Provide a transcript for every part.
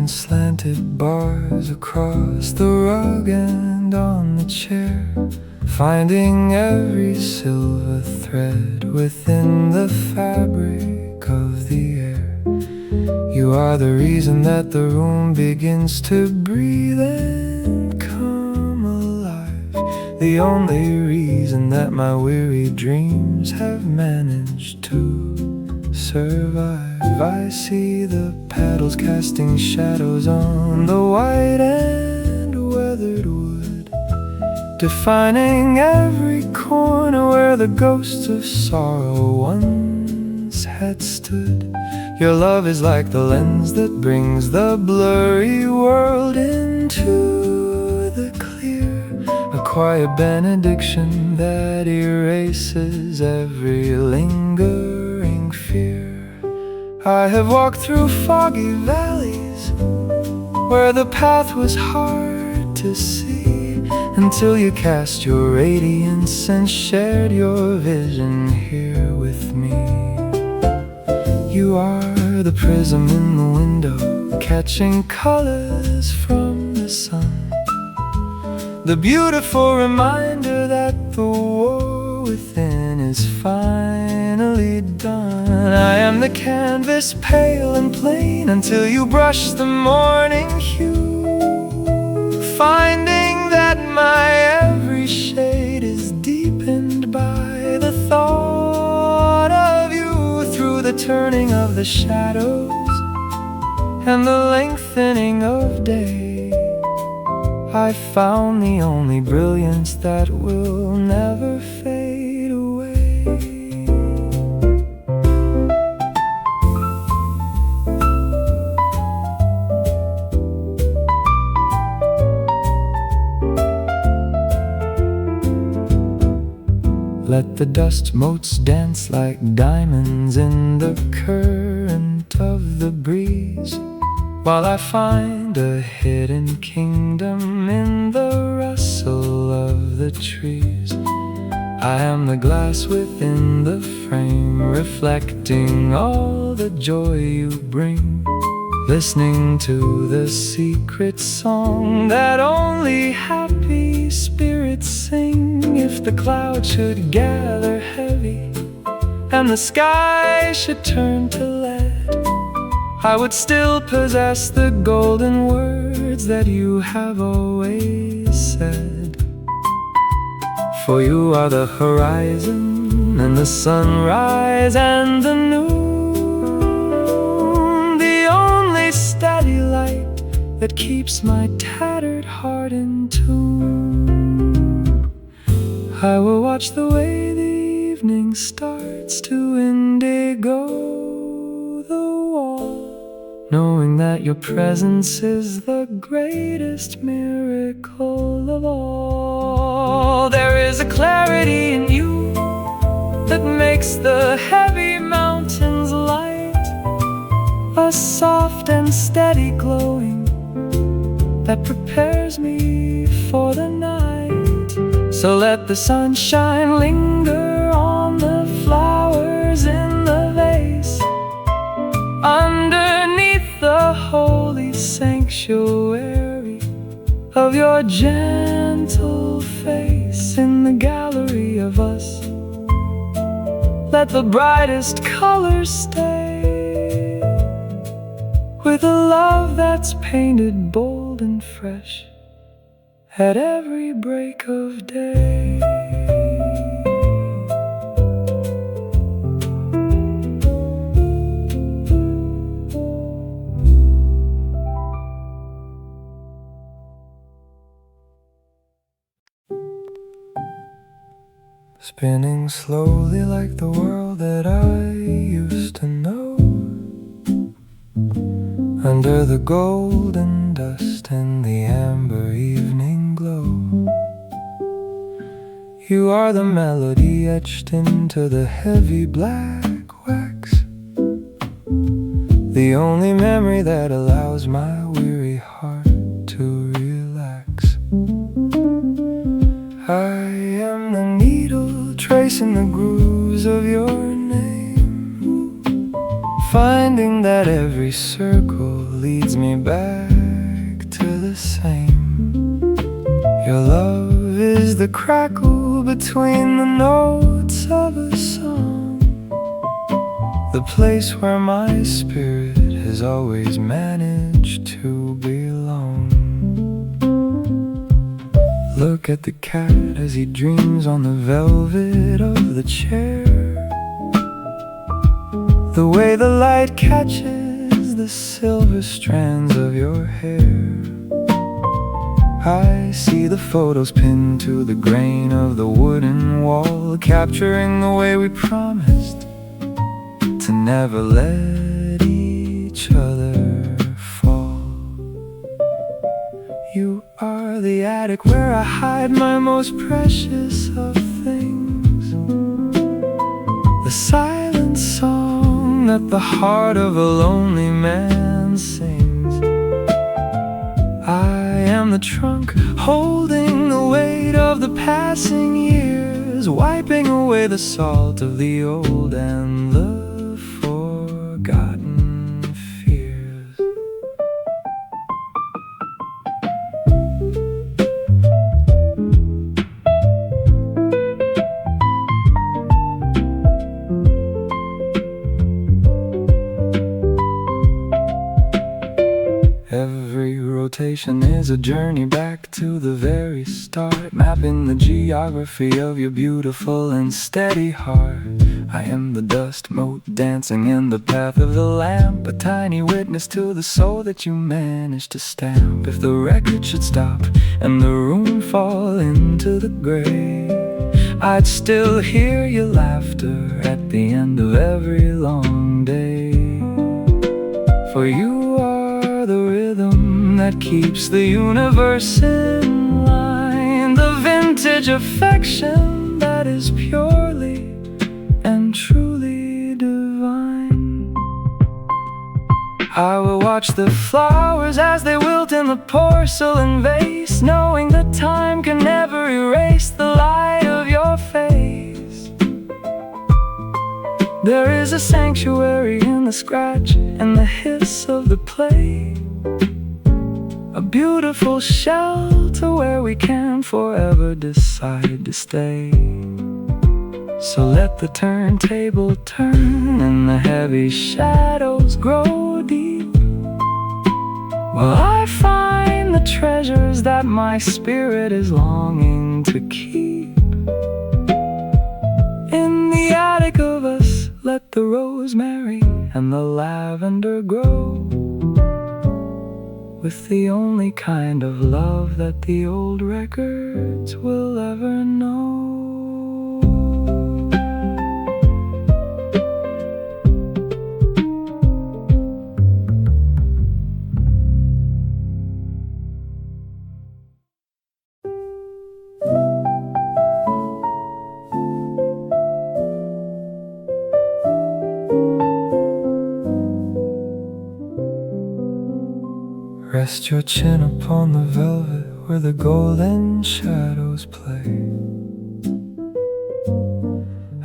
and slanted bars across the rug and on the chair, finding every silver thread within the fabric of the air. You are the reason that the room begins to breathe and come alive, the only reason that my weary dreams have managed to survive. I see the paddles casting shadows on the white and weathered wood, defining every corner where the ghosts of sorrow once had stood. Your love is like the lens that brings the blurry world into the clear, a quiet benediction that erases every lingering fear. I have walked through foggy valleys where the path was hard to see, until you cast your radiance and shared your vision here with me. You are the prism in the window, catching colors from the sun, the beautiful reminder that the war within is finally done. I am the canvas, pale and plain, until you brush the morning hue, finding that my every shade is deepened by the thought of you. Through the turning of the shadows and the lengthening of day, I found the only brilliance that will never fade away. Let the dust motes dance like diamonds in the current of the breeze, while I find a hidden kingdom in the rustle of the trees. I am the glass within the frame, reflecting all the joy you bring, listening to the secret song that only happy spirits sing. If the clouds should gather heavy and the sky should turn to lead, I would still possess the golden words that you have always said. For you are the horizon and the sunrise and the noon, the only steady light that keeps my tattered heart in tune. I will watch the way the evening starts to indigo the wall, knowing that your presence is the greatest miracle of all. There is a clarity in you that makes the heavy mountains light, a soft and steady glowing that prepares me for the night. So let the sunshine linger on the flowers in the vase, underneath the holy sanctuary of your gentle face. In the gallery of us, let the brightest colors stay, with a love that's painted bold and fresh at every break of day. Spinning slowly like the world that I used to know, under the golden dust and the amber evening glow. You are the melody etched into the heavy black wax, the only memory that allows my weary heart to relax. I am the needle tracing the grooves of your name, finding that every circle leads me back to the same. Your love is the crackle between the notes of a song, the place where my spirit has always managed to belong. Look at the cat as he dreams on the velvet of the chair, the way the light catches the silver strands of your hair. I see the photos pinned to the grain of the wooden wall, capturing the way we promised to never let each other fall. You are the attic where I hide my most precious of things, the silent song that the heart of a lonely man sings. I am the trunk holding the weight of the passing years, wiping away the salt of the old and the forgotten fears. Every rotation is a journey back to the very start, mapping the geography of your beautiful and steady heart. I am the dust mote dancing in the path of the lamp, a tiny witness to the soul that you managed to stamp. If the record should stop and the room fall into the gray, I'd still hear your laughter at the end of every long day. For you are the rhythm that keeps the universe in line, the vintage affection that is purely and truly divine. I will watch the flowers as they wilt in the porcelain vase, knowing that time can never erase the light of your face. There is a sanctuary in the scratch and the hiss of the play, a beautiful shelter where we can forever decide to stay. So let the turntable turn and the heavy shadows grow deep, while I find the treasures that my spirit is longing to keep. In the attic of us, let the rosemary and the lavender grow, with the only kind of love that the old records will ever know. Rest your chin upon the velvet where the golden shadows play,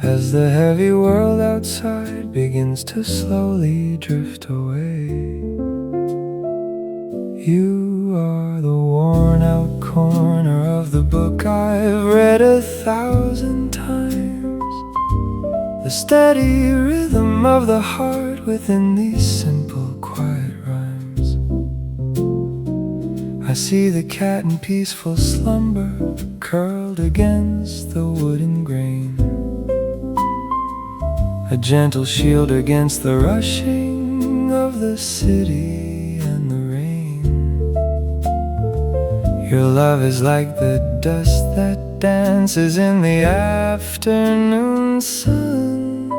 as the heavy world outside begins to slowly drift away. You are the worn out corner of the book I've read 1,000 times, the steady rhythm of the heart within these simple quiet rhymes. I see the cat in peaceful slumber, curled against the wooden grain, a gentle shield against the rushing of the city and the rain. Your love is like the dust that dances in the afternoon sun,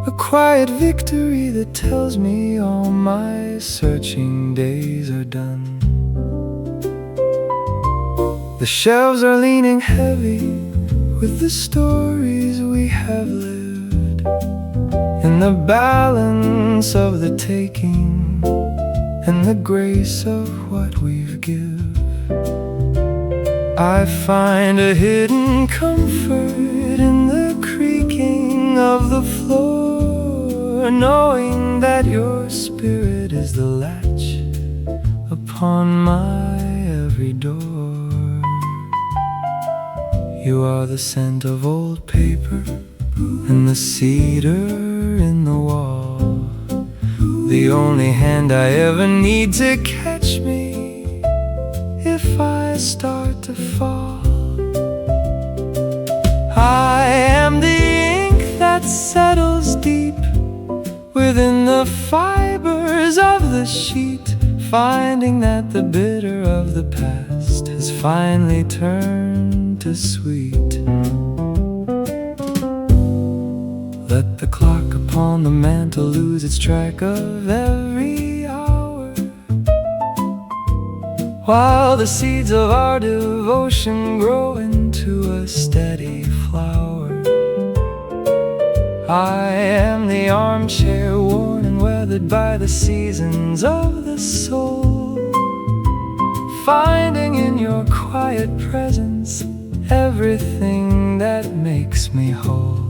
a quiet victory that tells me all my searching days are done. The shelves are leaning heavy with the stories we have lived, in the balance of the taking and the grace of what we've give. I find a hidden comfort in the creaking of the floor knowing that your spirit is the latch upon my every door. You are the scent of old paper and the cedar in the wall, the only hand I ever need to catch me if I start to fall. I am the ink that settles deep within the fibers of the sheet, finding that the bitter of the past has finally turned to sweet. Let the clock upon the mantle lose its track of every hour, while the seeds of our devotion grow into a steady flower. I am the armchair worn and weathered by the seasons of the soul, finding in your quiet presence everything that makes me whole.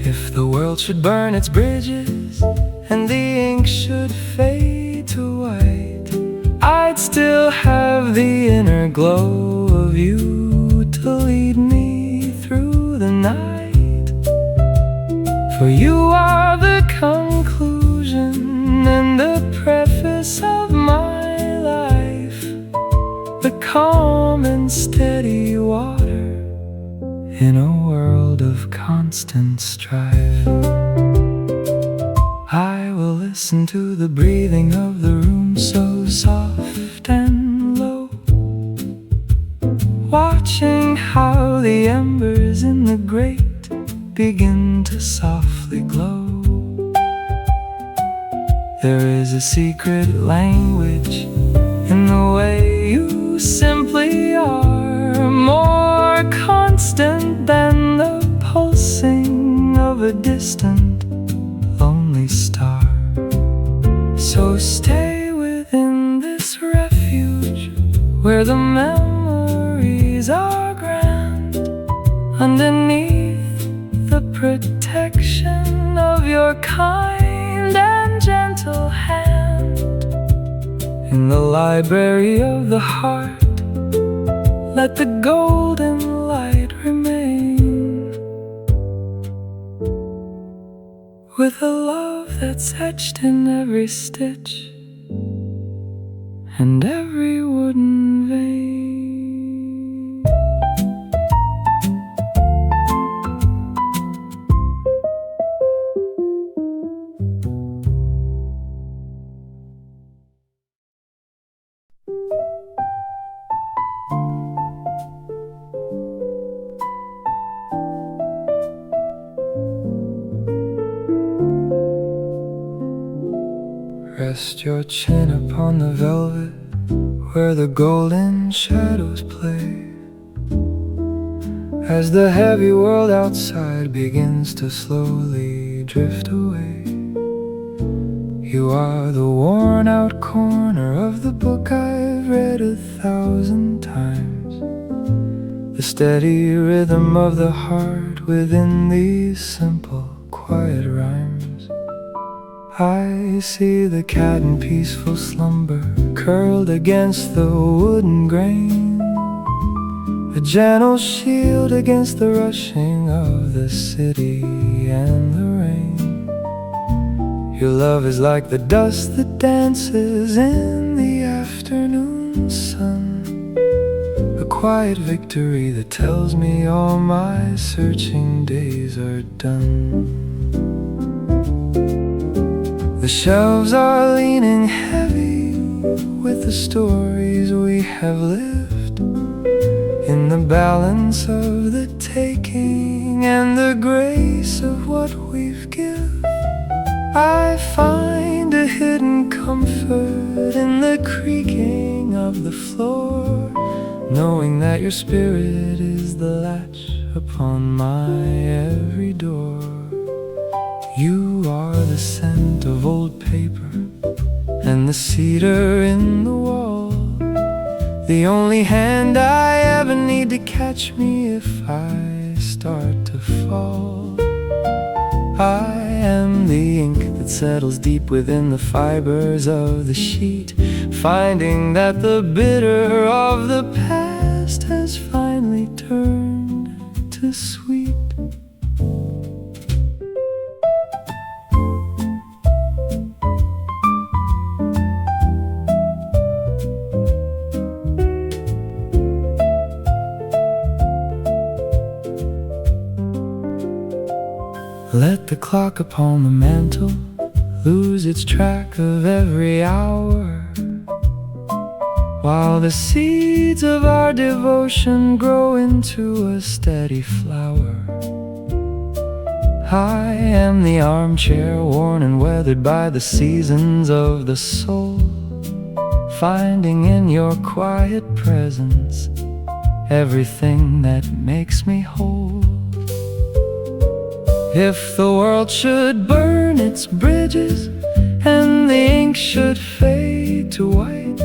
If the world should burn its bridges and the ink should fade to white, I'd still have the inner glow of you to lead me through the night. For you are the conclusion and the preface of my life, the calm and steady water in a world of constant strife. I will listen to the breathing of the room so soft and low, watching how the embers in the grate begin to softly glow. There is a secret language in the way you simply are, more constant than the pulsing of a distant, lonely star. So stay within this refuge where the memories are grand, underneath the protection of your kind and gentle hand. In the library of the heart, let the golden light remain, with a love that's etched in every stitch and every wooden vein. Rest your chin upon the velvet where the golden shadows play, as the heavy world outside begins to slowly drift away. You are the worn out corner of the book I've read 1,000 times, the steady rhythm of the heart within these simple, quiet rhymes. I see the cat in peaceful slumber, curled against the wooden grain, a gentle shield against the rushing of the city and the rain. Your love is like the dust that dances in the afternoon sun, a quiet victory that tells me all my searching days are done. The shelves are leaning heavy with the stories we have lived, in the balance of the taking and the grace of what we've given. I find a hidden comfort in the creaking of the floor, knowing that your spirit is the latch upon my every door. You are the scent of old paper and the cedar in the wall, the only hand I ever need to catch me if I start to fall. I am the ink that settles deep within the fibers of the sheet, finding that the bitter of the past has finally turned to sweet. Let the clock upon the mantle lose its track of every hour, while the seeds of our devotion grow into a steady flower. I am the armchair worn and weathered by the seasons of the soul, finding in your quiet presence everything that makes me whole. If the world should burn its bridges and the ink should fade to white,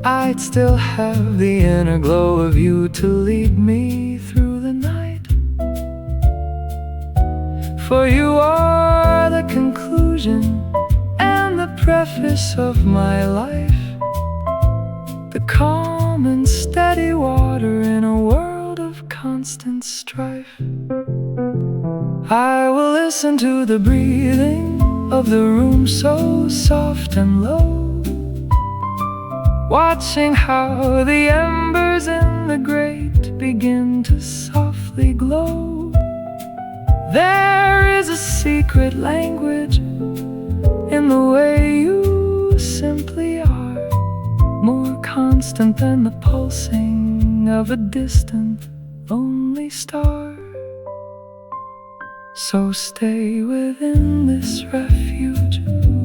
I'd still have the inner glow of you to lead me through the night. For you are the conclusion and the preface of my life, the calm and steady water in a world of constant strife. I will listen to the breathing of the room so soft and low, watching how the embers in the grate begin to softly glow. There is a secret language in the way you simply are, more constant than the pulsing of a distant, lonely star. So stay within this refuge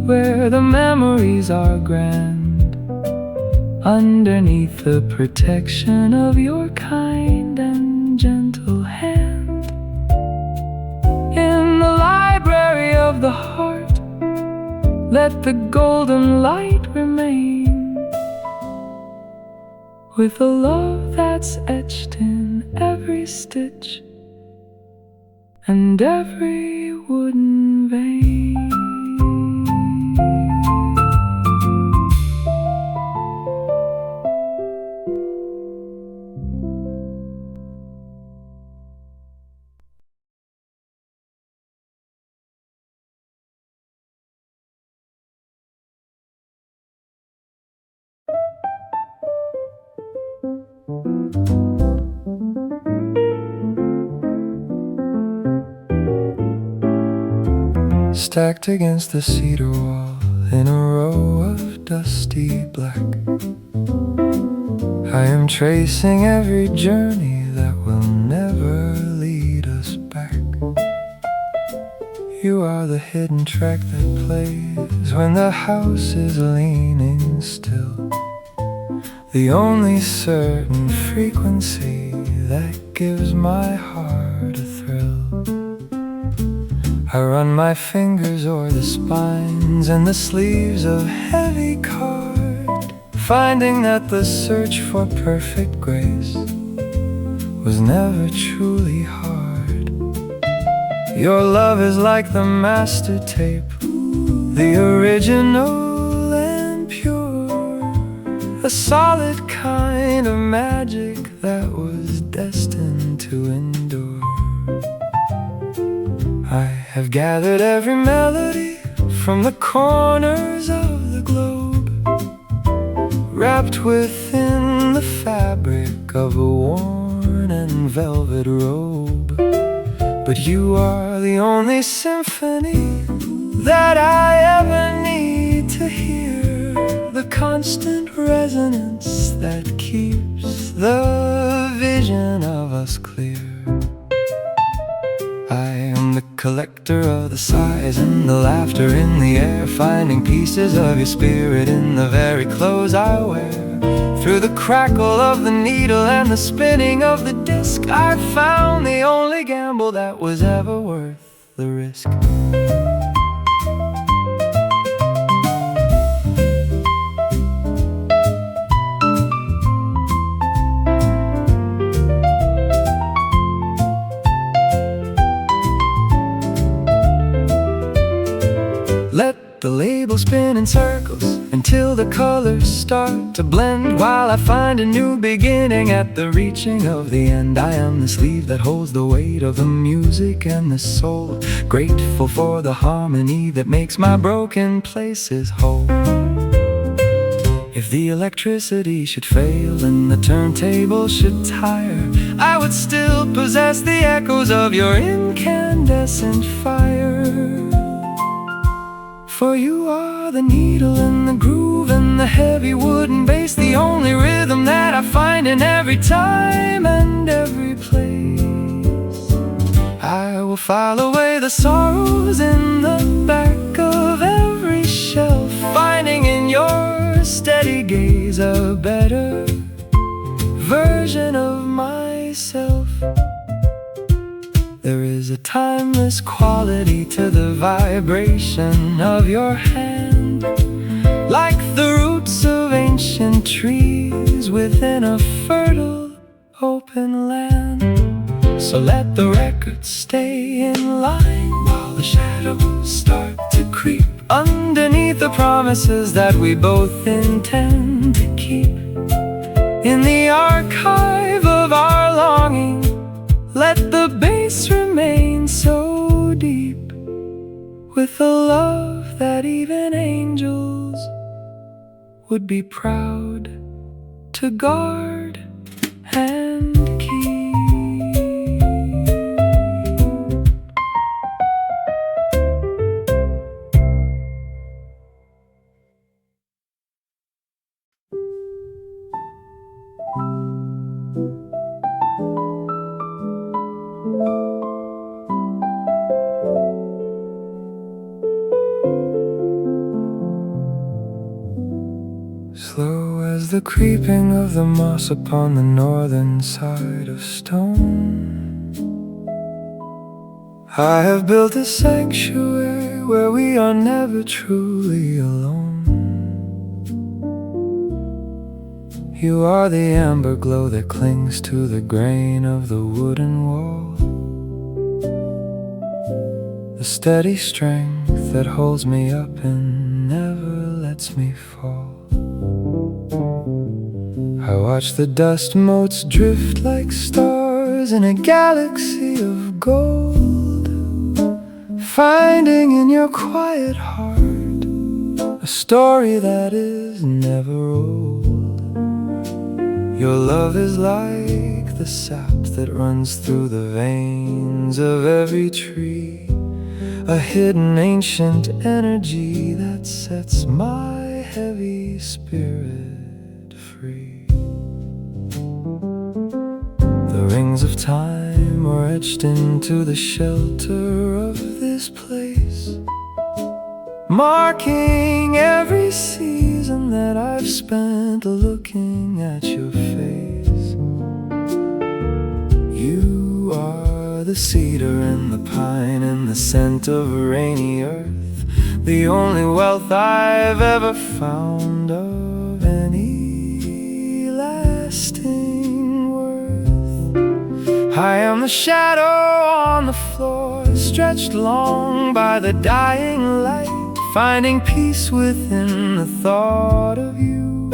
where the memories are grand, underneath the protection of your kind and gentle hand. In the library of the heart, let the golden light remain, with a love that's etched in every stitch and every wooden vein. Stacked against the cedar wall in a row of dusty black, I am tracing every journey that will never lead us back. You are the hidden track that plays when the house is leaning still, the only certain frequency that gives my heart a thrill. I run my fingers o'er the spines and the sleeves of heavy card, finding that the search for perfect grace was never truly hard. Your love is like the master tape, the original and pure, a solid kind of magic that was destined to endure. I have gathered every melody from the corners of the globe, wrapped within the fabric of a worn and velvet robe. But you are the only symphony that I ever need to hear, the constant resonance that keeps the vision of us clear. I am the collector of the sighs and the laughter in the air, finding pieces of your spirit in the very clothes I wear. Through the crackle of the needle and the spinning of the disc, I found the only gamble that was ever worth the risk. will spin in circles until the colors start to blend, while I find a new beginning at the reaching of the end. I am the sleeve that holds the weight of the music and the soul, grateful for the harmony that makes my broken places whole. If the electricity should fail and the turntable should tire, I would still possess the echoes of your incandescent fire. For you are the needle and the groove and the heavy wooden bass, the only rhythm that I find in every time and every place. I will file away the sorrows in the back of every shelf, finding in your steady gaze a better version of myself. There is a timeless quality to the vibration of your hand, like the roots of ancient trees within a fertile open land. So let the records stay in line while the shadows start to creep underneath the promises that we both intend to keep. In the archive of our longing, let the bass remain so deep, with a love that even angels would be proud to guard and keep. Slow as the creeping of the moss upon the northern side of stone, I have built a sanctuary where we are never truly alone. You are the amber glow that clings to the grain of the wooden wall, the steady strength that holds me up and never lets me fall. I watch the dust motes drift like stars in a galaxy of gold, finding in your quiet heart a story that is never old. Your love is like the sap that runs through the veins of every tree, a hidden ancient energy that sets my heavy spirit free. The rings of time are etched into the shelter of this place, marking every season that I've spent looking at your face. You are the cedar and the pine and the scent of rainy earth, the only wealth I've ever found of any lasting worth. I am the shadow on the floor, stretched long by the dying light, finding peace within the thought of you.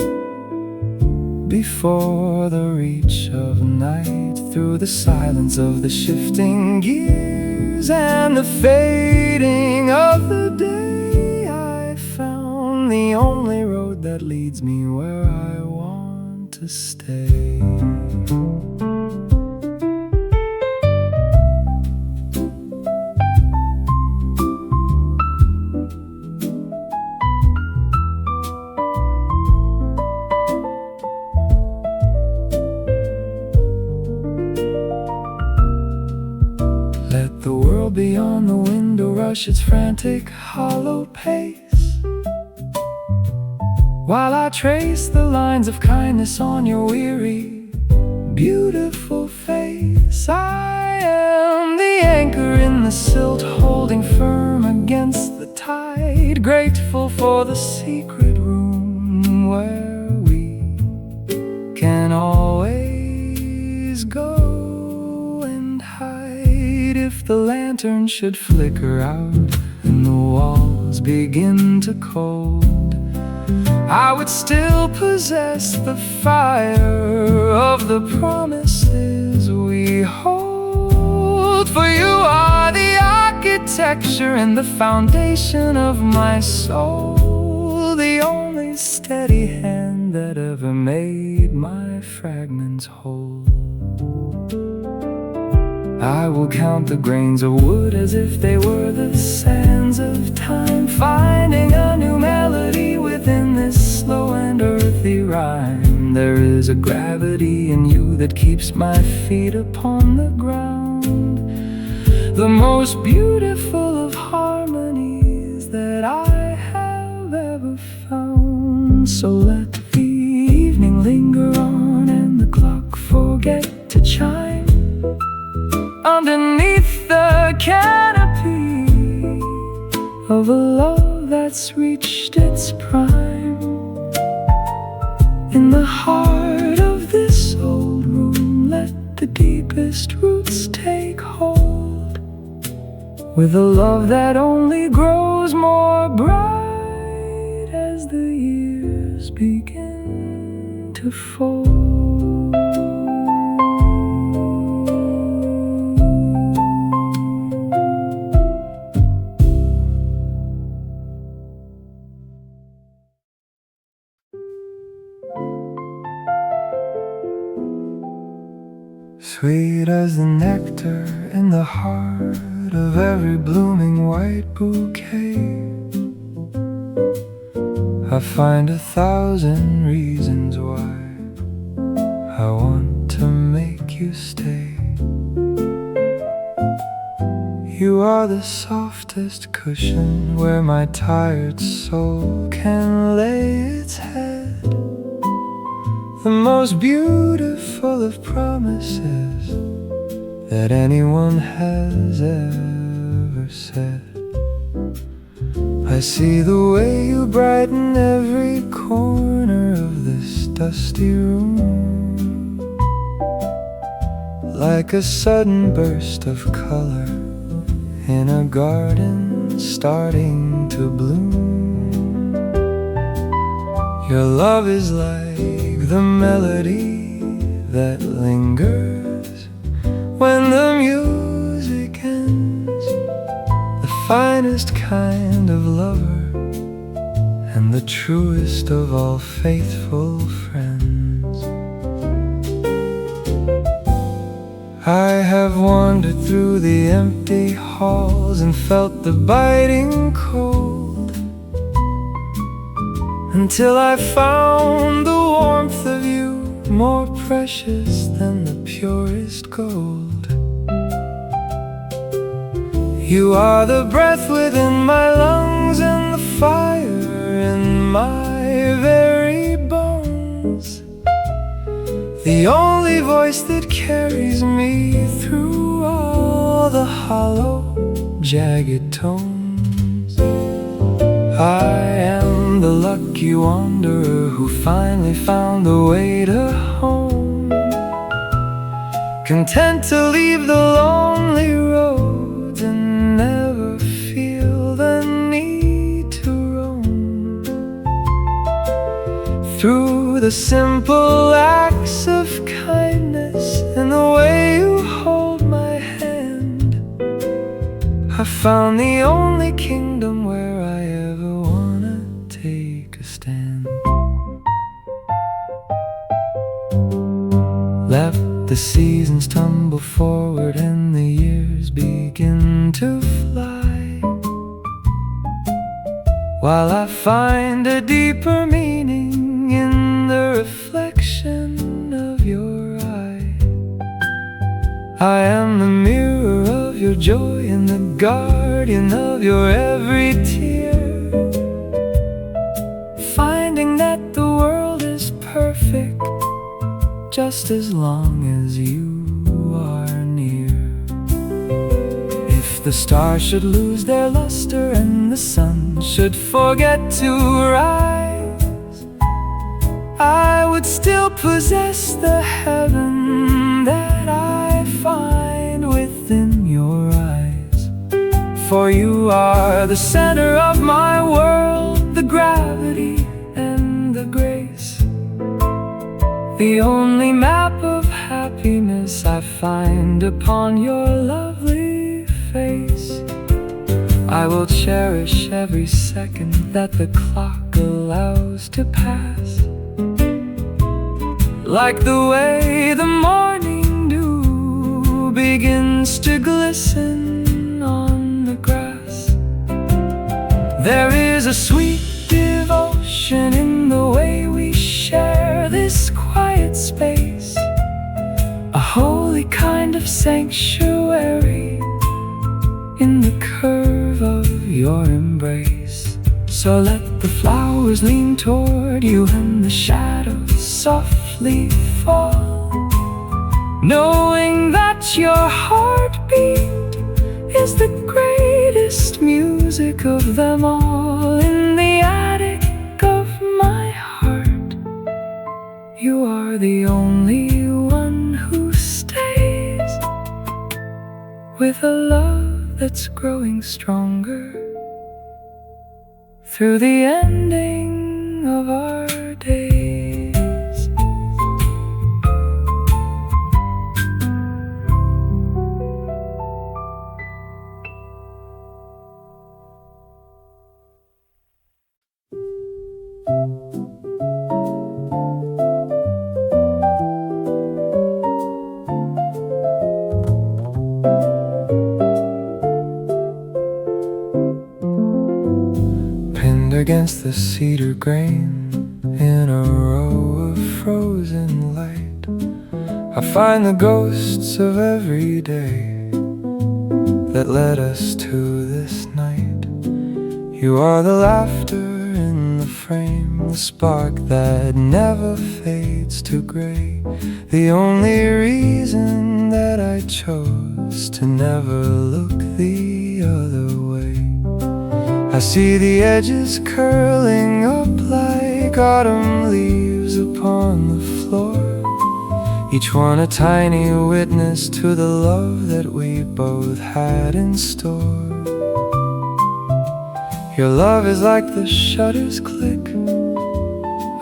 Before the reach of night, through the silence of the shifting gears and the fading of the day, I found the only road that leads me where I want to stay. Beyond the window rush its frantic hollow pace, while I trace the lines of kindness on your weary, beautiful face. I am the anchor in the silt, holding firm against the tide, grateful for the secret room where we can always go. If the lantern should flicker out and the walls walls begin to cold, I would still possess the fire of the promises we hold. For you are the architecture and the foundation of my soul, the only steady hand that ever made my fragments whole. I will count the grains of wood as if they were the sands of time, finding a new melody within this slow and earthy rhyme. There is a gravity in you that keeps my feet upon the ground, the most beautiful of harmonies that I have ever found. So let the evening linger on and the clock forget to chime underneath the canopy of a love that's reached its prime. In the heart of this old room, let the deepest roots take hold, with a love that only grows more bright as the years begin to fold. Sweet as the nectar in the heart of every blooming white bouquet, I find 1,000 reasons why I want to make you stay. You are the softest cushion where my tired soul can lay its head, the most beautiful of promises that anyone has ever said. I see the way you brighten every corner of this dusty room, like a sudden burst of color in a garden starting to bloom. Your love is like the melody that lingers when the music ends, the finest kind of lover and the truest of all faithful friends. I have wandered through the empty halls and felt the biting cold, until I found the warmth of you more precious than the purest gold. You are the breath within my lungs and the fire in my very bones, the only voice that carries me through all the hollow, jagged tones. I am the lucky wanderer who finally found the way to home, content to leave the lonely roads and never feel the need to roam. Through the simple acts of kindness and the way you hold my hand, I found the only kingdom where I ever wanna take a stand. Let the seasons tumble forward and the years begin to fly, while I find a deeper meaning in the reflection of your eye. I am the mirror of your joy and the guardian of your every tear, finding that the world is perfect just as long as you are near. If the stars should lose their luster and the sun should forget to rise, I would still possess the heaven that I find within your eyes. for you are the center of my world, the gravity and the grace, the only map of happiness I find upon your lovely face. I will cherish every second that the clock allows to pass, like the way the morning dew begins to glisten on the grass. There is a sweet devotion in the way we share this quiet space, a holy kind of sanctuary in the curve of your embrace. So let the flowers lean toward you and the shadows softly fall, knowing that your heartbeat is the greatest music of them all. In the attic of my heart, you are the only one who stays, with a love that's growing stronger through the ending of our days. Against the cedar grain in a row of frozen light, I find the ghosts of every day that led us to this night. You are the laughter in the frame, the spark that never fades to gray, the only reason that I chose to never look the other way. I see the edges curling up like autumn leaves upon the floor, each one a tiny witness to the love that we both had in store. Your love is like the shutters click,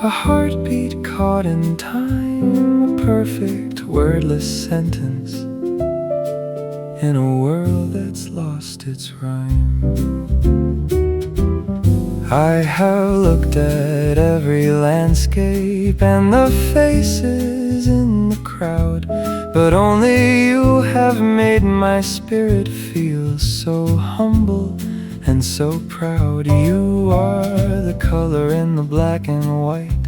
a heartbeat caught in time, a perfect wordless sentence in a world that's lost its rhyme. I have looked at every landscape and the faces in the crowd, but only you have made my spirit feel so humble and so proud. You are the color in the black and white,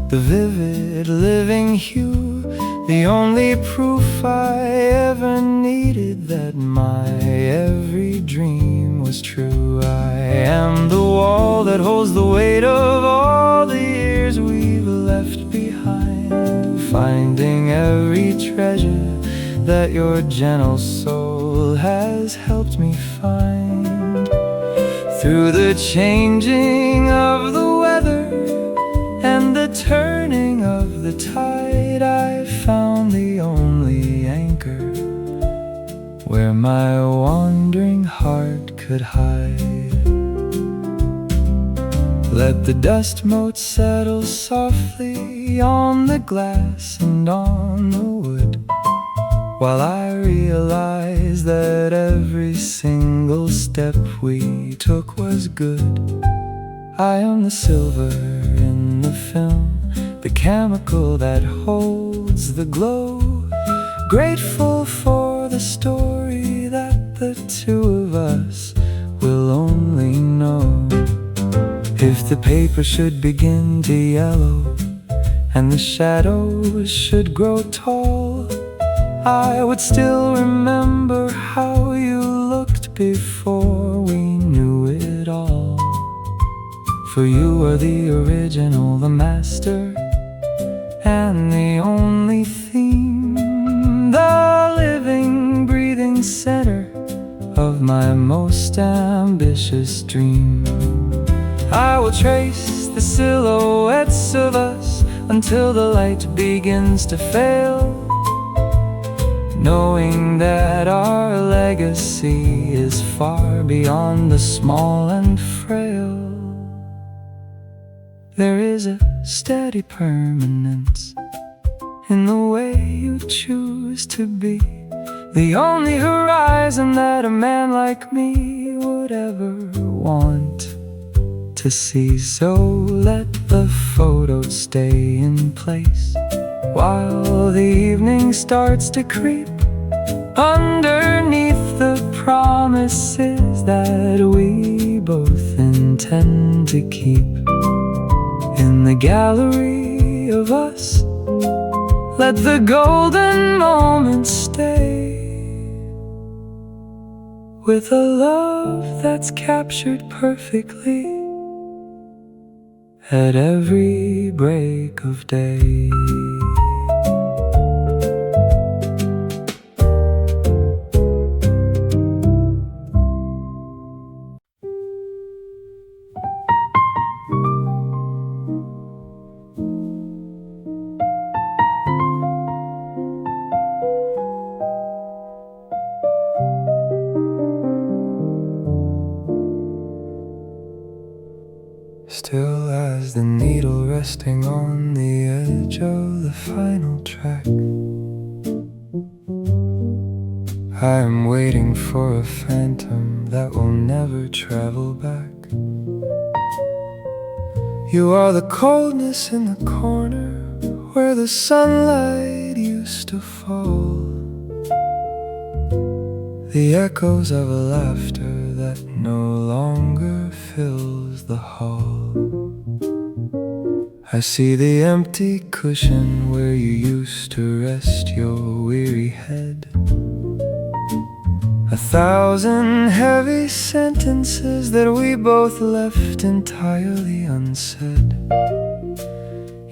the vivid living hue, the only proof I ever needed that my every dream was true. I am the wall that holds the weight of all the years we've left behind, finding every treasure that your gentle soul has helped me find. Through the changing of the weather and the turning of the tide, I found the only anchor where my wandering heart could hide. Let the dust motes settle softly on the glass and on the wood, while I realize that every single step we took was good. I am the silver in the film, the chemical that holds the glow, grateful for the story that the two of us will only know. If the paper should begin to yellow and the shadows should grow tall, I would still remember how you looked before we knew it all. For you are the original, the master, and the only theme, the living, breathing center of my most ambitious dream. I will trace the silhouettes of us until the light begins to fail, knowing that our legacy is far beyond the small and frail. There is a steady permanence in the way you choose to be, the only horizon that a man like me would ever want to see. So let the photos stay in place while the evening starts to creep underneath the promises that we both intend to keep. In the gallery of us, let the golden moments stay, with a love that's captured perfectly at every break of day. Still as the needle resting on the edge of the final track, I am waiting for a phantom that will never travel back. You are the coldness in the corner where the sunlight used to fall, the echoes of a laughter that no longer fills the hall. I see the empty cushion where you used to rest your weary head, 1,000 heavy sentences that we both left entirely unsaid.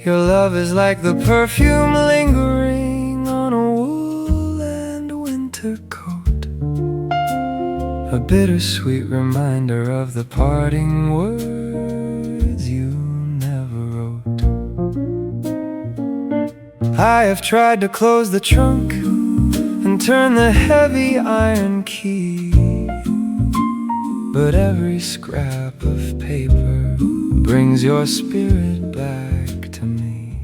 Your love is like the perfume lingering on a wool and winter coat, a bittersweet reminder of the parting words you never wrote. I have tried to close the trunk and turn the heavy iron key, but every scrap of paper brings your spirit back to me.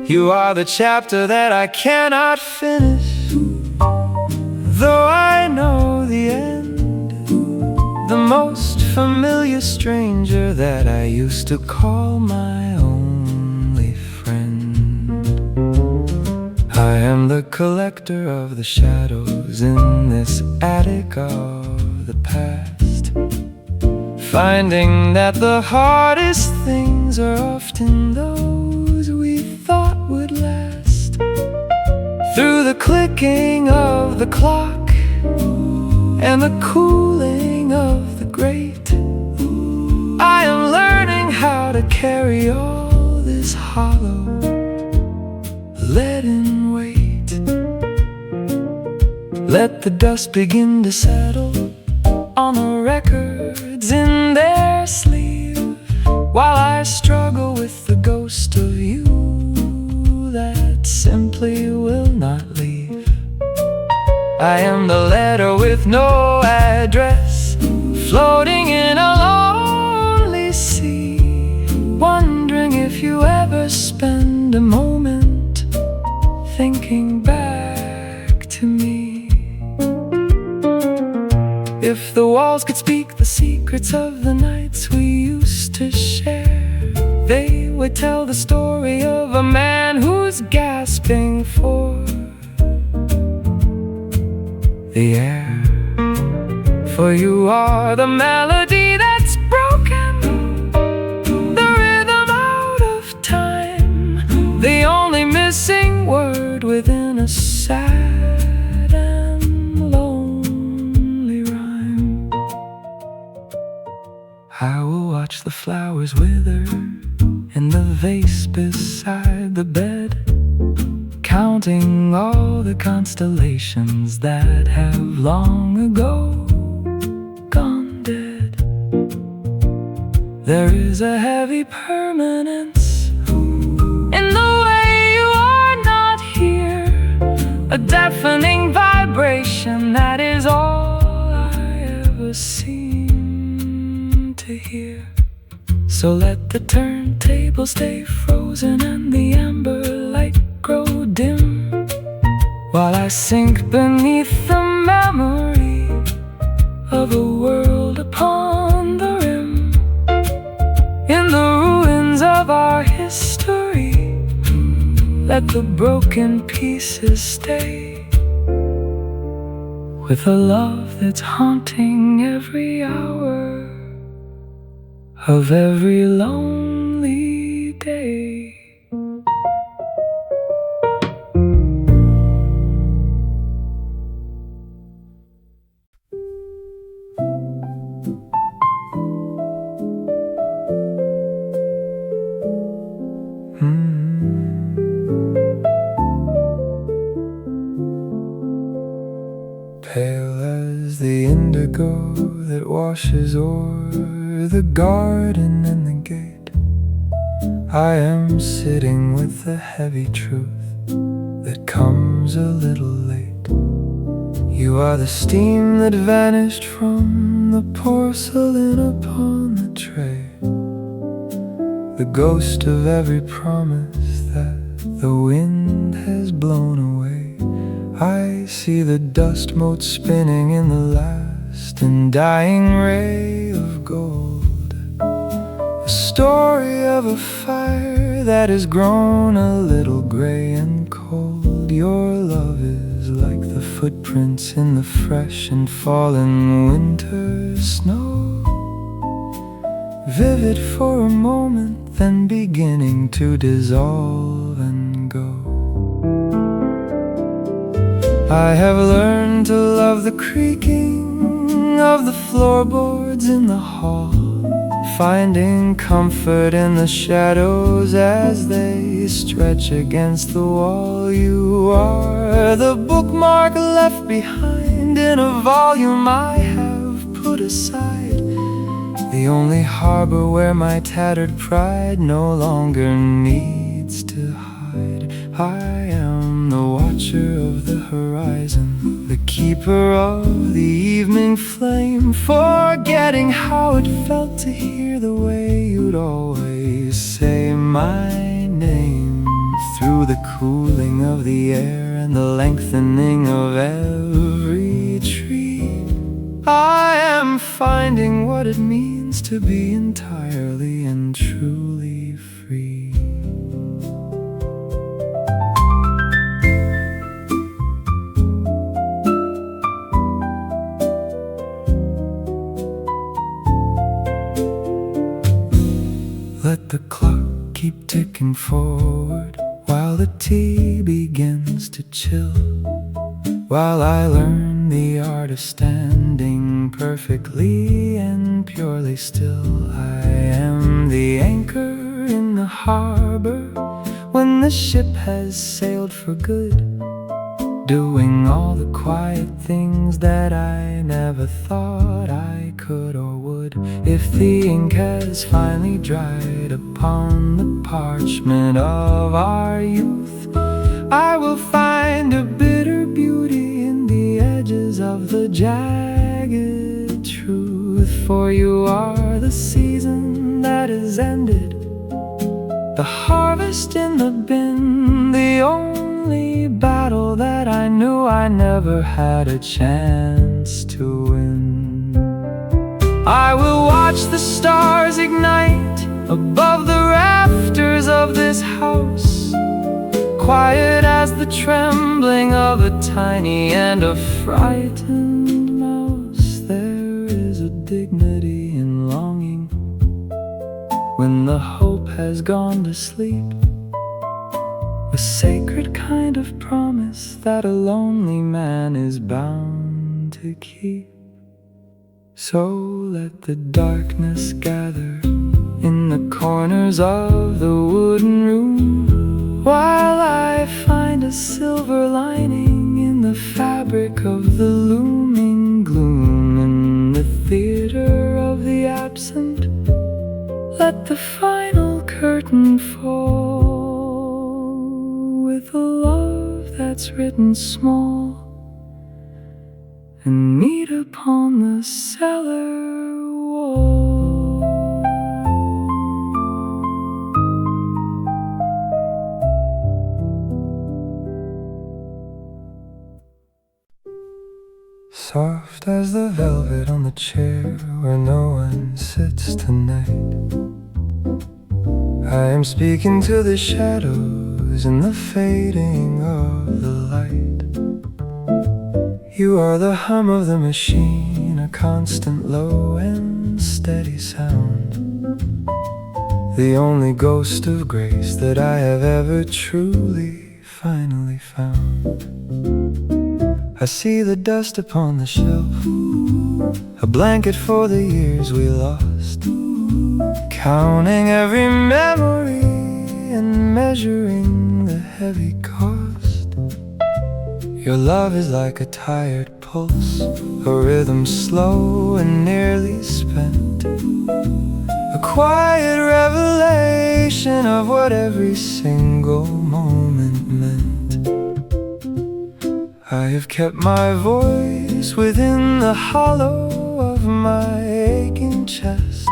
You are the chapter that I cannot finish, though I know the end, the most familiar stranger that I used to call my only friend. I am the collector of the shadows in this attic of the past, finding that the hardest things are often those we thought would last. Through the clicking of the clock and the cooling of the grate, I am learning how to carry all this hollow leaden weight. Let the dust begin to settle on the records in their sleeve, while I struggle with the ghost of you that simply will not leave. I am the letter with no address, floating in a lonely sea, wondering if you ever spend a moment thinking back to me. If the walls could speak the secrets of the nights we used to share, they would tell the story of a man who's gasping for the air. For you are the melody that's broken, the rhythm out of time, the only missing word within a sad and lonely rhyme. I will watch the flowers wither in the vase beside the bed, counting all the constellations that have long ago gone dead. There is a heavy permanence in the way you are not here, a deaf So let the turntable stay frozen and the amber light grow dim, while I sink beneath the memory of a world upon the rim. In the ruins of our history, let the broken pieces stay, with a love that's haunting every hour of every lonely day. Pale as the indigo that washes o'er the garden and the gate, I am sitting with the heavy truth that comes a little late. You are the steam that vanished from the porcelain upon the tray, the ghost of every promise that the wind has blown away. I see the dust motes spinning in the last and dying ray of gold, a story of a fire that has grown a little gray and cold. Your love is like the footprints in the fresh and fallen winter snow, vivid for a moment, then beginning to dissolve and go. I have learned to love the creaking of the floorboards in the hall, finding comfort in the shadows as they stretch against the wall. You are the bookmark left behind in a volume I have put aside, the only harbor where my tattered pride no longer needs to hide. I am the watcher of the horizon, the keeper of the evening flame, forgetting how it felt to hear the way you'd always say my name, through the cooling of the air and the lengthening of every tree. I am finding what it means to be entirely and truly free. Let the clock keep ticking forward while the tea begins to chill, while I learn the art of standing perfectly and purely still. I am the anchor in the harbor when the ship has sailed for good, doing all the quiet things that I never thought I could or would. If the ink has finally dried upon the parchment of our youth, I will find a bitter beauty in the edges of the jagged truth. For you are the season that is ended, the harvest in the bin, the only battle that I knew I never had a chance to win. I will watch the stars ignite above the rafters of this house, quiet as the trembling of a tiny and a frightened mouse. There is a dignity in longing when the hope has gone to sleep, a sacred kind of promise that a lonely man is bound to keep. So let the darkness gather in the corners of the wooden room, while I find a silver lining in the fabric of the looming gloom. In the theater of the absent, let the final curtain fall, with a love that's written small and neat upon the cellar wall. soft as the velvet on the chair where no one sits tonight. I am speaking to the shadows in the fading of the light. You are the hum of the machine, a constant low and steady sound, the only ghost of grace that I have ever truly, finally found. I see the dust upon the shelf, a blanket for the years we lost, counting every memory and measuring the heavy cost. Your love is like a tired pulse, a rhythm slow and nearly spent, a quiet revelation of what every single moment meant. I have kept my voice within the hollow of my aching chest,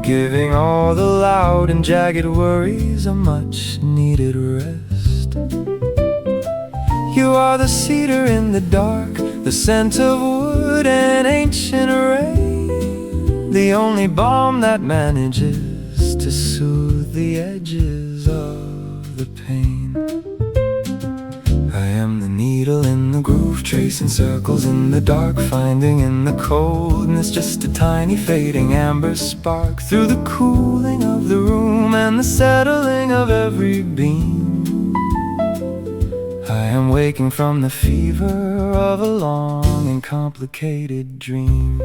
giving all the loud and jagged worries a much needed rest. You are the cedar in the dark, the scent of wood and ancient rain, the only balm that manages to soothe the edges of the pain. I am the needle in the groove, tracing circles in the dark, finding in the coldness just a tiny fading amber spark, through the cooling of the room and the settling of every beam. I am waking from the fever of a long and complicated dream.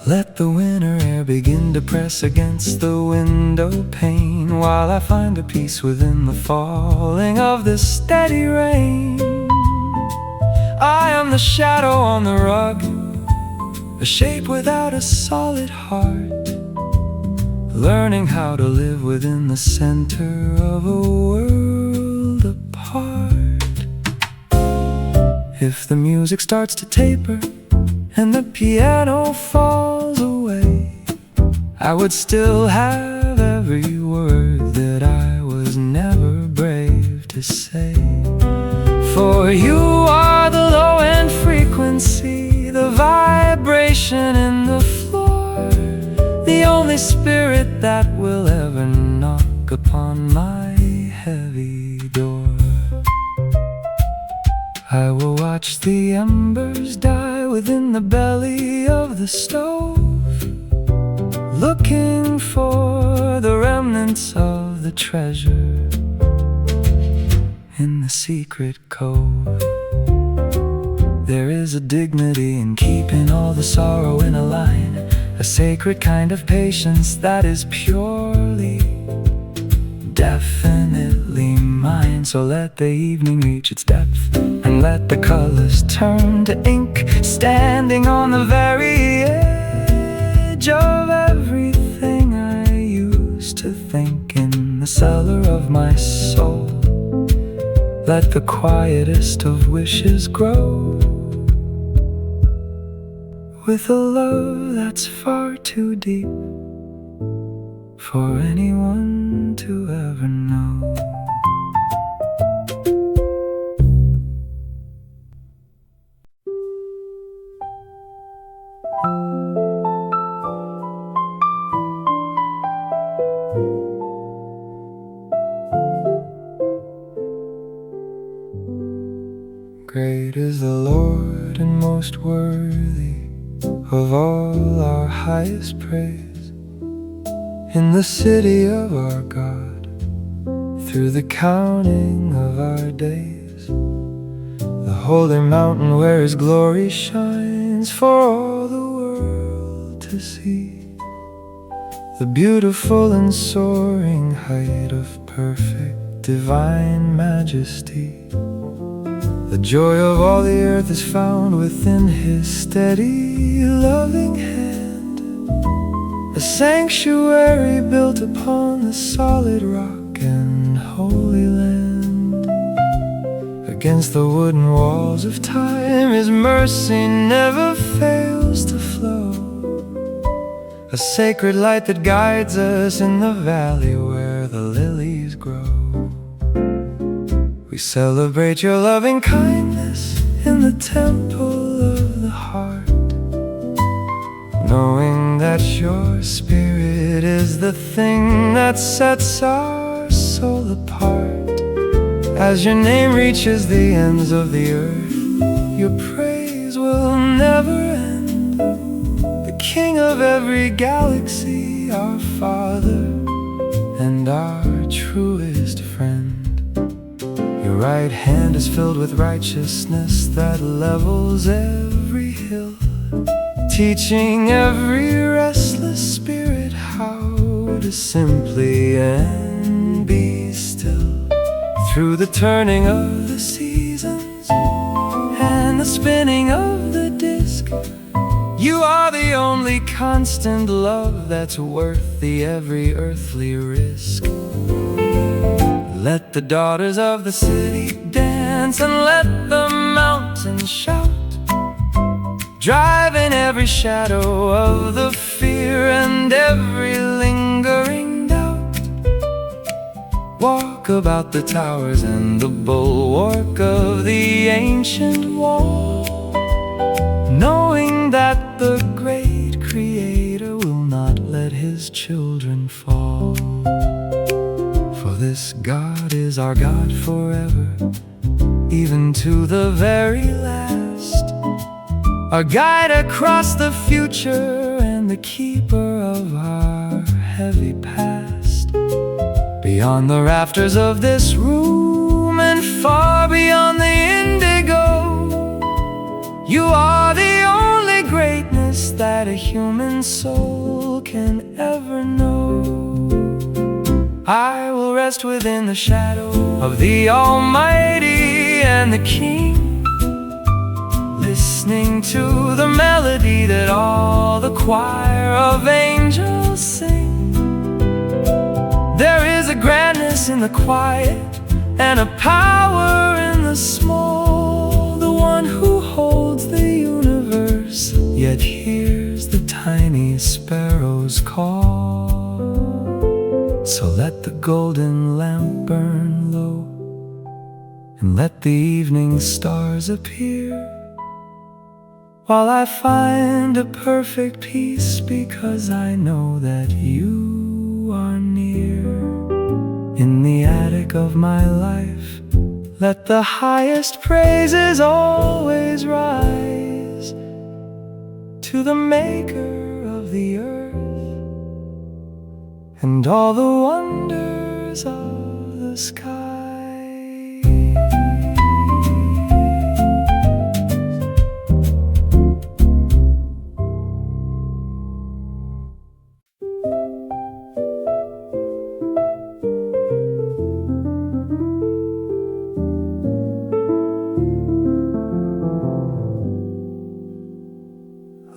Let the winter air begin to press against the window pane, while I find a peace within the falling of the steady rain. I am the shadow on the rug, a shape without a solid heart, learning how to live within the center of a world apart. If the music starts to taper and the piano falls away, I would still have every word that I was never brave to say. For you are the low-end frequency, the vibration in the floor, the only spirit that will ever knock upon my heavy door. I will watch the embers die within the belly of the stove, looking for the remnants of the treasure in the secret cove. There is a dignity in keeping all the sorrow in a line, a sacred kind of patience that is purely, definitely mine. So let the evening reach its depth, and let the colors turn to ink, standing on the very edge of everything I used to think. In the cellar of my soul, let the quietest of wishes grow, with a love that's far too deep for anyone to ever know. Great is the Lord and most worthy of all our highest praise. In the city of our God, through the counting of our days, the holy mountain where His glory shines for all the world to see, the beautiful and soaring height of perfect divine majesty. The joy of all the earth is found within His steady, loving hand, a sanctuary built upon the solid rock and holy land, a Against the wooden walls of time, His mercy never fails to flow. A sacred light that guides us in the valley where the lilies grow. We celebrate your loving kindness in the temple of the heart, knowing that your spirit is the thing that sets our soul apart. As your name reaches the ends of the earth, your praise will never end. The King of every galaxy, our Father and our truest friend. Your right hand is filled with righteousness that levels every hill, teaching every restless spirit how to simply and be still. Through the turning of the seasons and the spinning of the disc, you are the only constant love that's worth the every earthly risk. Let the daughters of the city dance and let the mountains shout, driving every shadow of the fear and every lingering doubt. Walk about the towers and the bulwark of the ancient wall, knowing that the great Creator will not let His children fall. For this God is our God forever, even to the very last, our guide across the future and the keeper of our heavy past. Beyond the rafters of this room and far beyond the indigo, you are the only greatness that a human soul can ever know. I will rest within the shadow of the Almighty and the King, listening to the melody that all the choir of angels sing. There is a grandness in the quiet and a power in the small. The one who holds the universe yet hears the tiny sparrows call. So let the golden lamp burn low and let the evening stars appear, while I find a perfect peace because I know that you are near. In the attic of my life, let the highest praises always rise to the Maker of the earth and all the wonders of the sky.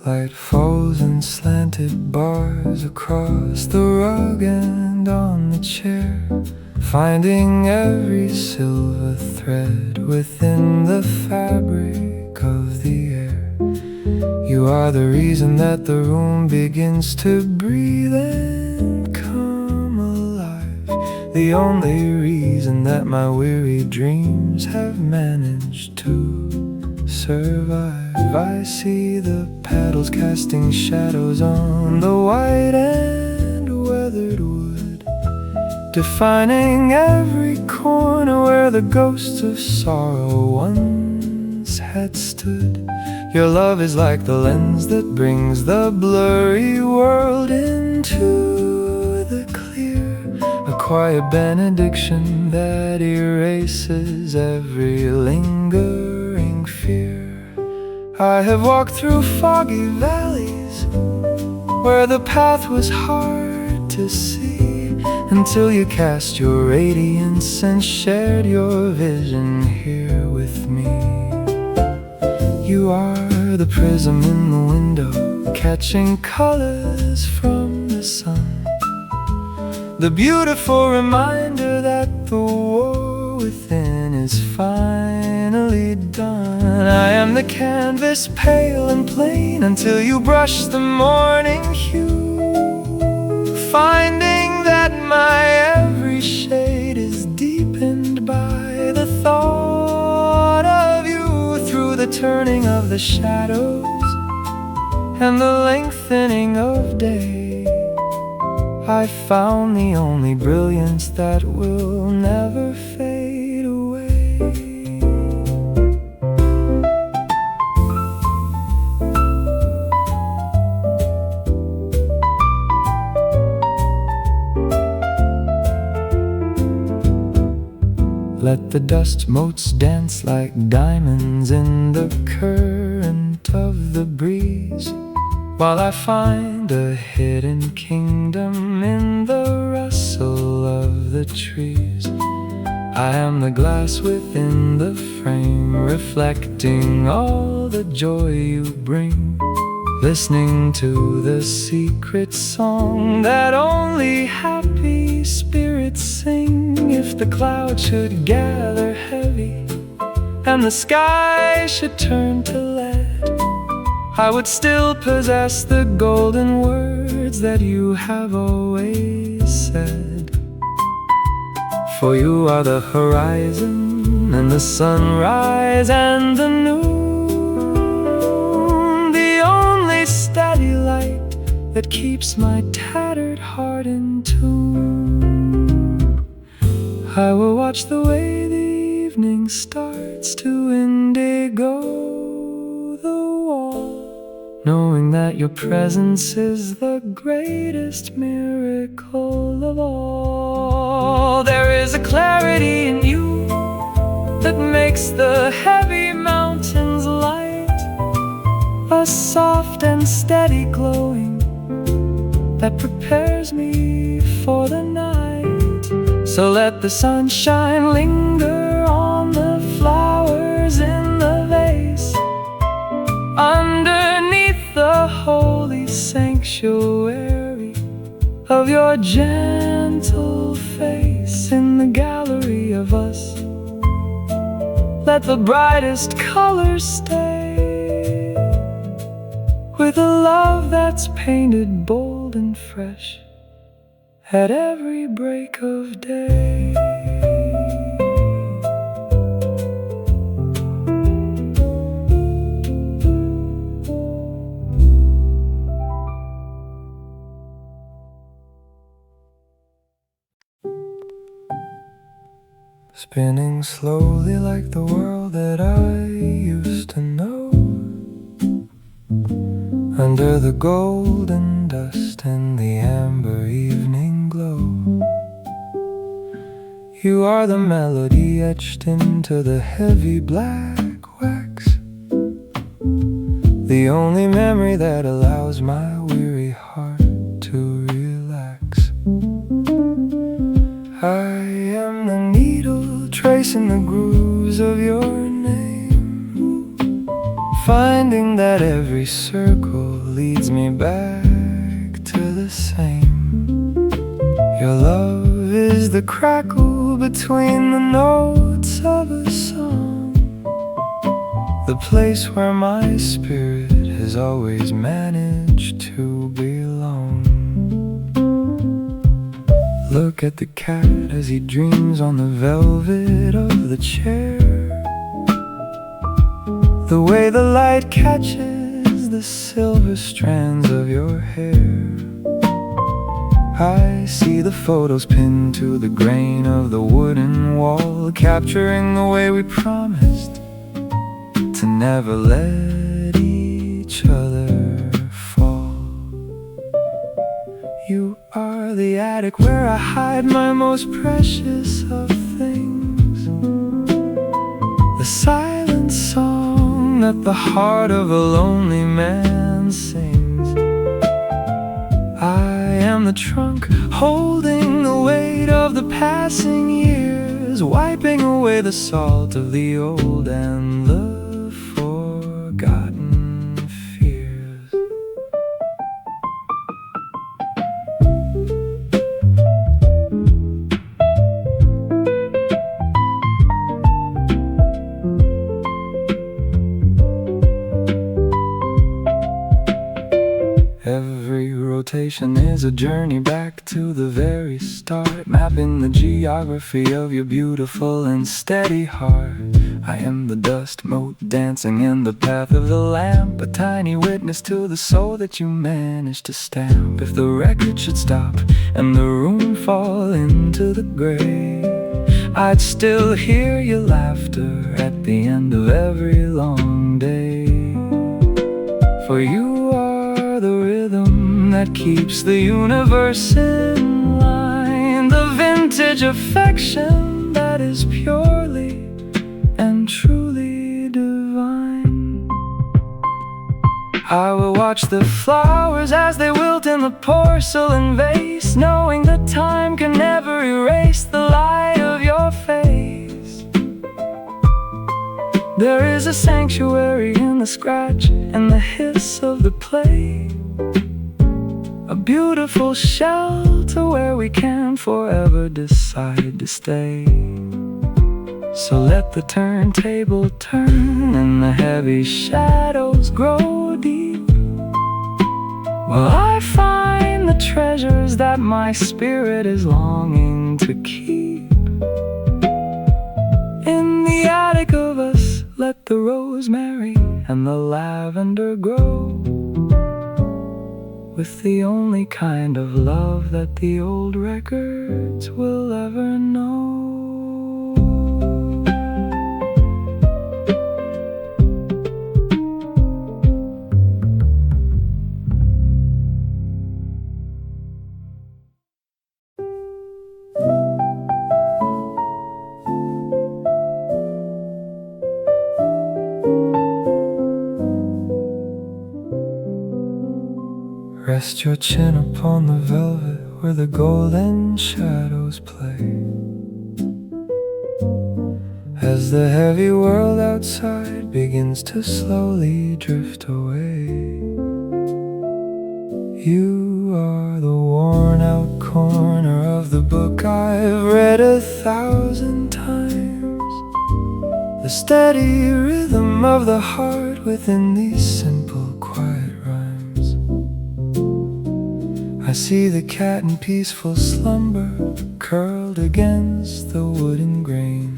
Light falls in slanted bars across the rug and on the chair, finding every silver thread within the fabric of the air. You are the reason that the room begins to breathe and come alive, the only reason that my weary dreams have managed to survive. I see the paddles casting shadows on the white and weathered wood, defining every corner where the ghosts of sorrow once had stood. Your love is like the lens that brings the blurry world into the clear, a quiet benediction that erases every lingering fear. I have walked through foggy valleys where the path was hard to see, until you cast your radiance and shared your vision here with me. You are the prism in the window, catching colors from the sun, the beautiful reminder that the war within is fine. finally done. I am the canvas, pale and plain, until you brush the morning hue, finding that my every shade is deepened by the thought of you. Through the turning of the shadows and the lengthening of day, I found the only brilliance that will never fade away. Let the dust motes dance like diamonds in the current of the breeze, while I find a hidden kingdom in the rustle of the trees. I am the glass within the frame, reflecting all the joy you bring, listening to the secret song that only happy spirits sing. If the clouds should gather heavy and the sky should turn to lead, I would still possess the golden words that you have always said. For you are the horizon and the sunrise and the noon, the only steady light that keeps my tattered heart in tune. I will watch the way the evening starts to indigo the wall, knowing that your presence is the greatest miracle of all. There is a clarity in you that makes the heavy mountains light, a soft and steady glowing that prepares me for the night. So let the sunshine linger on the flowers in the vase, underneath the holy sanctuary of your gentle face. In the gallery of us, let the brightest colors stay, with a love that's painted bold and fresh at every break of day. Spinning slowly like the world that I used to know, under the golden dust and the amber evening glow. You are the melody etched into the heavy black wax, the only memory that allows my weary heart to relax. I am the needle tracing the grooves of your name, finding that every circle leads me back to the same. Your love is the crackle between the notes of a song, the place where my spirit has always managed to belong. Look at the cat as he dreams on the velvet of the chair, the way the light catches the silver strands of your hair. I see the photos pinned to the grain of the wooden wall, capturing the way we promised to never let each other fall. You are the attic where I hide my most precious of things, the silent song that the heart of a lonely man sings. I am the trunk holding the weight of the passing years, wiping away the salt of the old and the forgotten fears. revelation is a journey back to the very start, mapping the geography of your beautiful and steady heart. I am the dust mote dancing in the path of the lamp, a tiny witness to the soul that you managed to stamp. If the record should stop and the room fall into the grave, I'd still hear your laughter at the end of every long day. For you are the rhythm that keeps the universe in line, the vintage affection that is purely and truly divine. I will watch the flowers as they wilt in the porcelain vase, knowing that time can never erase the light of your face. There is a sanctuary in the scratch and the hiss of the play, a beautiful shelter where we can forever decide to stay. So let the turntable turn and the heavy shadows grow deep, while I find the treasures that my spirit is longing to keep. In the attic of us, let the rosemary and the lavender grow, with the only kind of love that the old records will ever know. Rest your chin upon the velvet where the golden shadows play, as the heavy world outside begins to slowly drift away. You are the worn out corner of the book I've read 1,000 times, the steady rhythm of the heart within these simple quiet rhymes. I see the cat in peaceful slumber, curled against the wooden grain,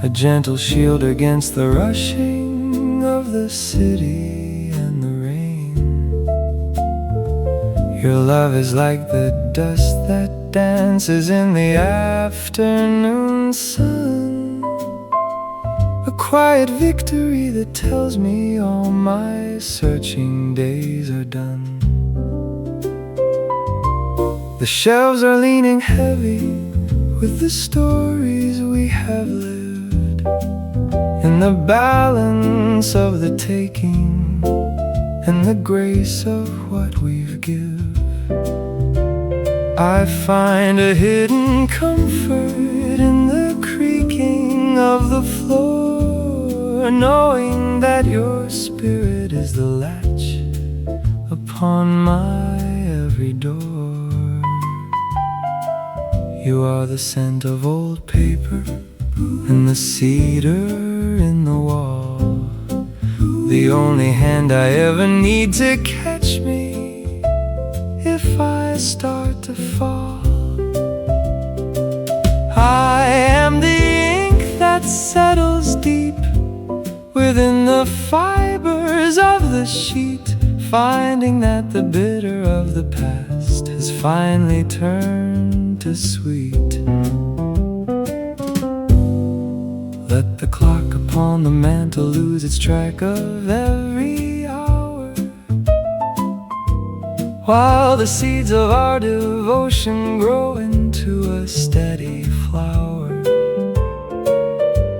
a gentle shield against the rushing of the city and the rain. Your love is like the dust that dances in the afternoon sun, a quiet victory that tells me all my searching days are done. The shelves are leaning heavy with the stories we have lived, in the balance of the taking and the grace of what we've give. I find a hidden comfort in the creaking of the floor, knowing that your spirit is the latch upon my every door. You are the scent of old paper and the cedar in the wall, the only hand I ever need to catch me if I start to fall. I am the ink that settles deep within the fibers of the sheet, finding that the bitter of the past has finally turned to sweet. Let the clock upon the mantle lose its track of every hour, while the seeds of our devotion grow into a steady flower.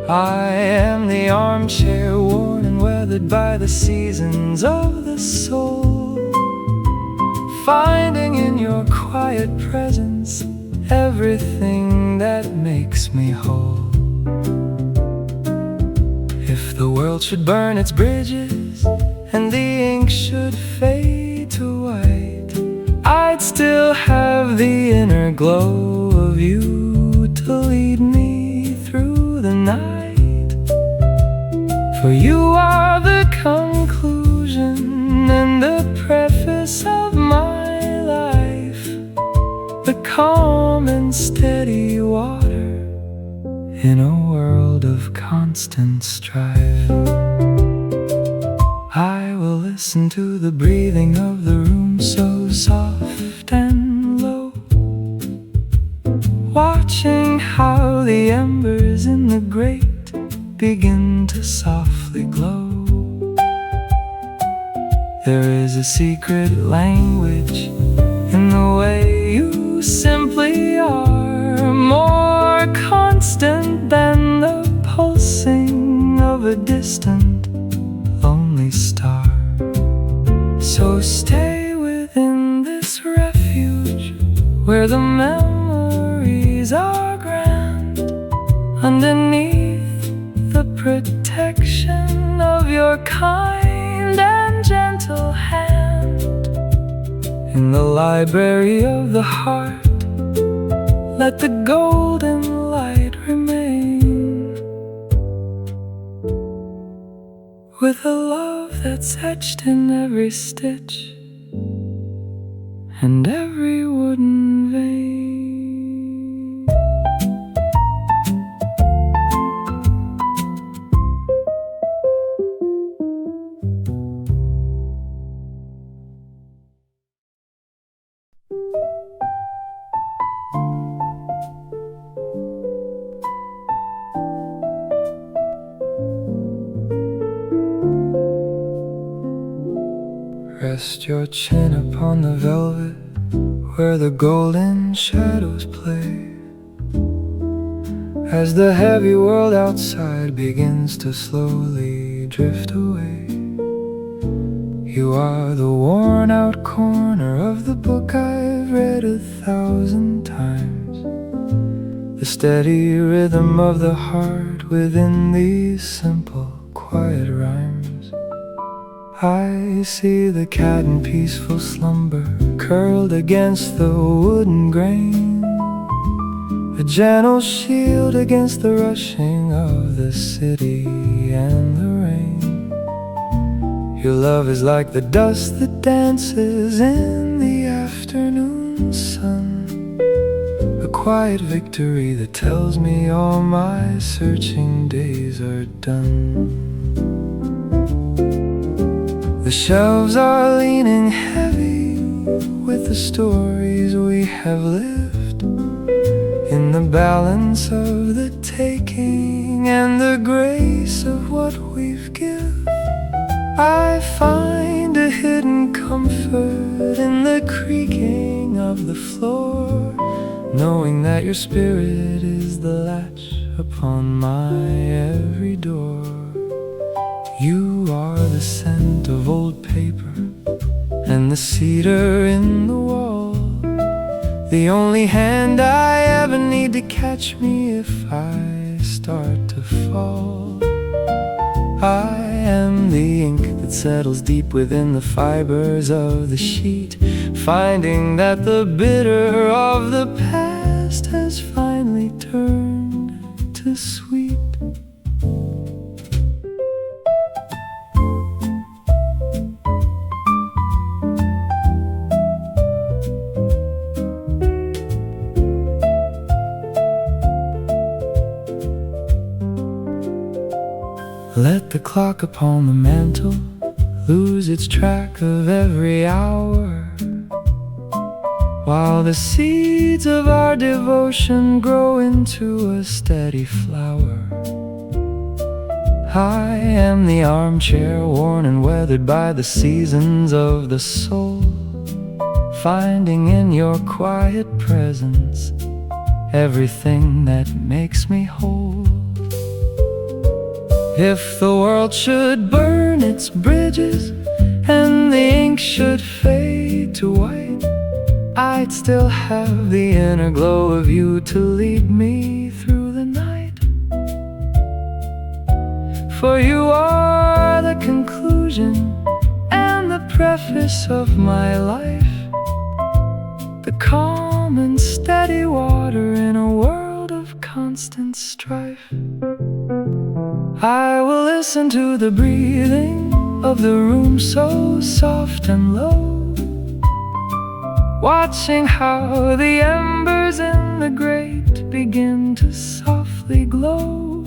I am the armchair worn and weathered by the seasons of the soul, finding in your quiet presence everything that makes me whole. If the world should burn its bridges and the ink should fade to white, I'd still have the inner glow of you to lead me through the night. For you are the conclusion and the preface in a world of constant strife. I will listen to the breathing of the room so soft and low, watching how the embers in the grate begin to softly glow. There is a secret language in the way you simply are, more constant than the pulsing of a distant, lonely star. So stay within this refuge where the memories are grand, underneath the protection of your kind and gentle hand. In the library of the heart, let the golden light remain, with a love that's etched in every stitch and every wooden vein. Rest your chin upon the velvet where the golden shadows play, as the heavy world outside begins to slowly drift away. You are the worn out corner of the book I've read 1,000 times, the steady rhythm of the heart within these simple, quiet rhymes. I see the cat in peaceful slumber, curled against the wooden grain, a gentle shield against the rushing of the city and the rain. Your love is like the dust that dances in the afternoon sun, a quiet victory that tells me all my searching days are done. The shelves are leaning heavy with the stories we have lived, in the balance of the taking and the grace of what we've given. I find a hidden comfort in the creaking of the floor, knowing that your spirit is the latch upon my every door. You are the scent of old paper and the cedar in the wall, the only hand I ever need to catch me if I start to fall. I am the ink that settles deep within the fibers of the sheet, finding that the bitter of the past has finally turned to sweet. Let the clock upon the mantle lose its track of every hour, while the seeds of our devotion grow into a steady flower. I am the armchair worn and weathered by the seasons of the soul, finding in your quiet presence everything that makes me whole. If the world should burn its bridges and the ink should fade to white, I'd still have the inner glow of you to lead me through the night. For you are the conclusion and the preface of my life, the calm and steady water in a world of constant strife. I will listen to the breathing of the room so soft and low, watching how the embers in the grate begin to softly softly glow.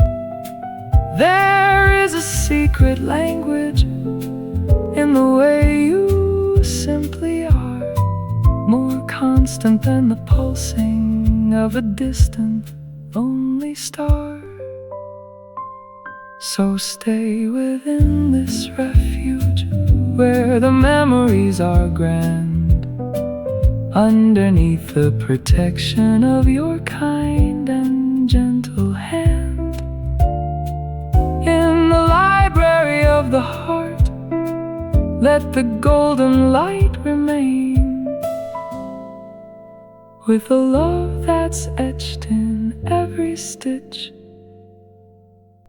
There is a secret language in the way you simply are, more constant than the pulsing of a distant, lonely star. So stay within this refuge where the memories are grand, underneath the protection of your kind and gentle hand. In the library of the heart, let the golden light remain, with a love that's etched in every stitch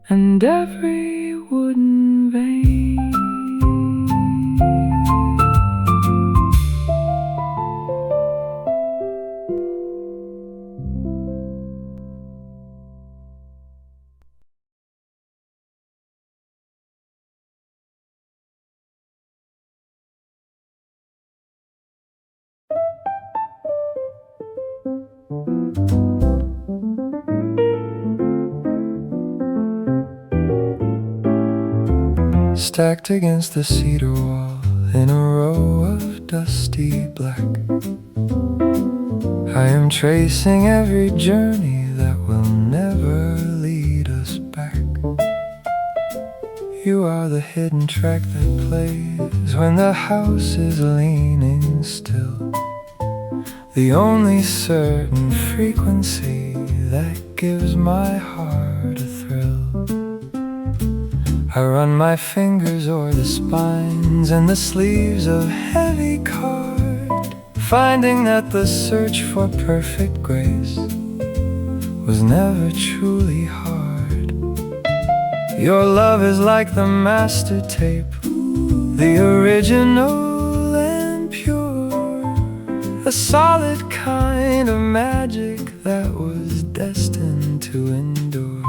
and every wooden vein. Stacked against the cedar wall in a row of dusty black, I am tracing every journey that will never lead us back. You are the hidden track that plays when the house is leaning still, the only certain frequency that gives my heart a thrill. I run my fingers o'er the spines and the sleeves of heavy card, finding that the search for perfect grace was never truly hard. Your love is like the master tape, the original and pure, a solid kind of magic that was destined to endure.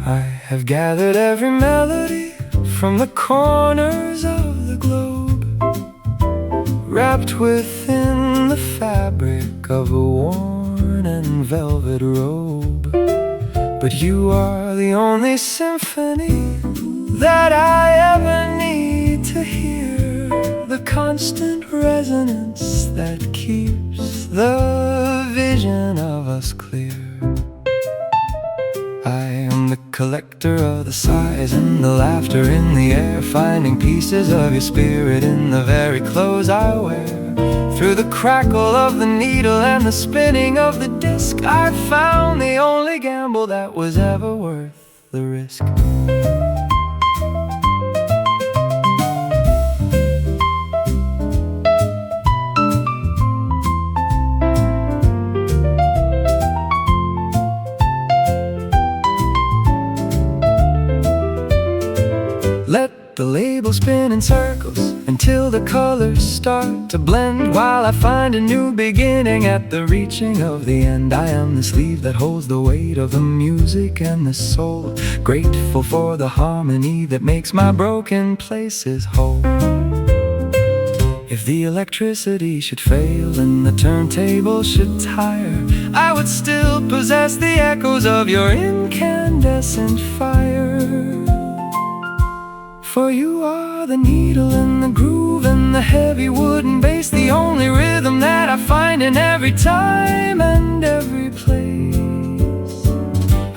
I have gathered every melody from the corners of the globe, wrapped within the fabric of a worn and velvet robe. But you are the only symphony that I ever need to hear, the constant resonance that keeps the vision of us clear. I am the collector of the sighs and the laughter in the air, finding pieces of your spirit in the very clothes I wear. Through the crackle of the needle and the spinning of the disc, I found the only gamble that was ever worth the risk. Let the label spin in circles until the colors start to blend, while I find a new beginning at the reaching of the end. I am the sleeve that holds the weight of the music and the soul, grateful for the harmony that makes my broken places whole. If the electricity should fail and the turntable should tire, I would still possess the echoes of your incandescent fire. For you are the needle and the groove and the heavy wooden bass, the only rhythm that I find in every time and every place.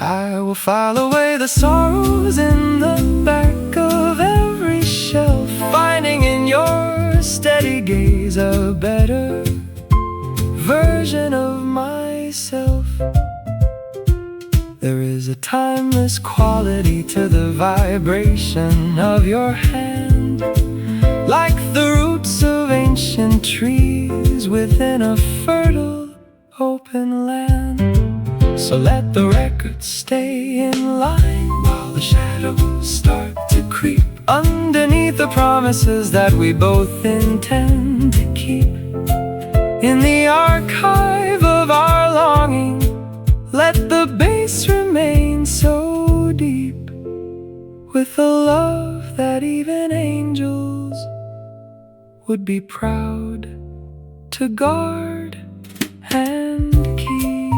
I will file away the sorrows in the back of every shelf, finding in your steady gaze a better version of myself. There is a timeless quality to the vibration of your hand, like the roots of ancient trees within a fertile open land. So let the record stay in line while the shadows start to creep underneath the promises that we both intend to keep. In the archive of our longing, let the bass remain so deep, with a love that even angels would be proud to guard and keep.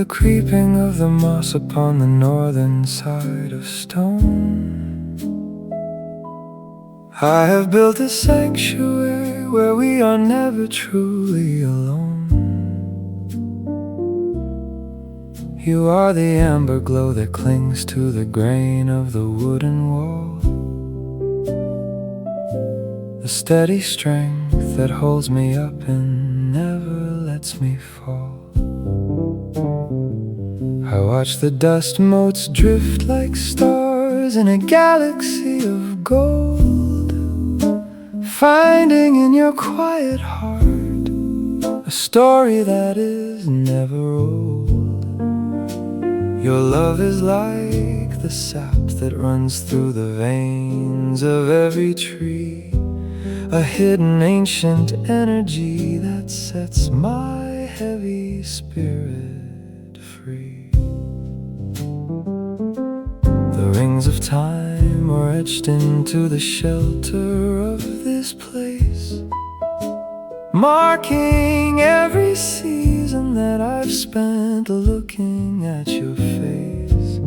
the creeping of the moss upon the northern side of stone. I have built a sanctuary where we are never truly alone. You are the amber glow that clings to the grain of the wooden wall, the steady strength that holds me up and never lets me fall. I watch the dust motes drift like stars in a galaxy of gold, finding in your quiet heart a story that is never old. Your love is like the sap that runs through the veins of every tree, a hidden ancient energy that sets my heavy spirit free. The rings of time are etched into the shelter of this place, marking every season that I've spent looking at your face.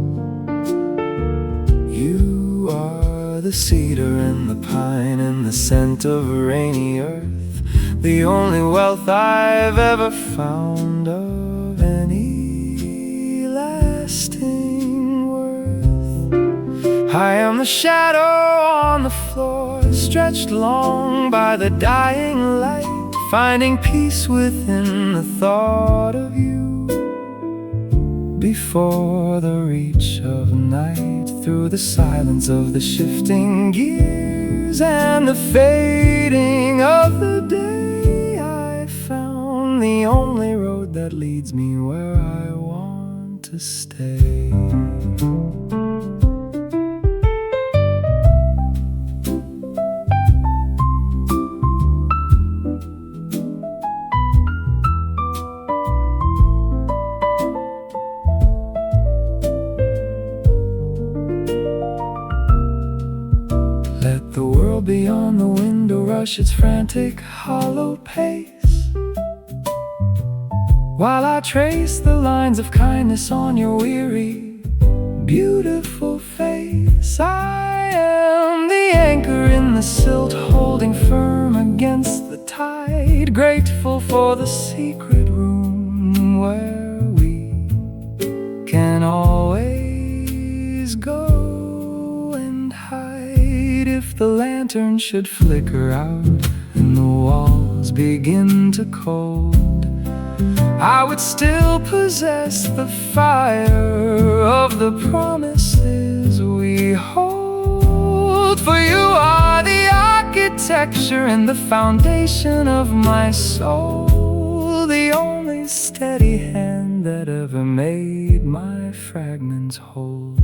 You are the cedar and the pine and the scent of rainy earth, the only wealth I've ever found of any lasting worth. I am the shadow on the floor, stretched long by the dying light, finding peace within the thought of you. Before the reach of night, through the silence of the shifting gears and the fading of the day, I found the only road that leads me where I want to stay. Beyond the window rush its frantic hollow pace, while I trace the lines of kindness on your weary, beautiful face. I am the anchor in the silt, holding firm against the tide, grateful for the secret room where we can always go. If the lantern should flicker out and the walls begin to cold, I would still possess the fire of the promises we hold. For you are the architecture and the foundation of my soul, the only steady hand that ever made my fragments whole.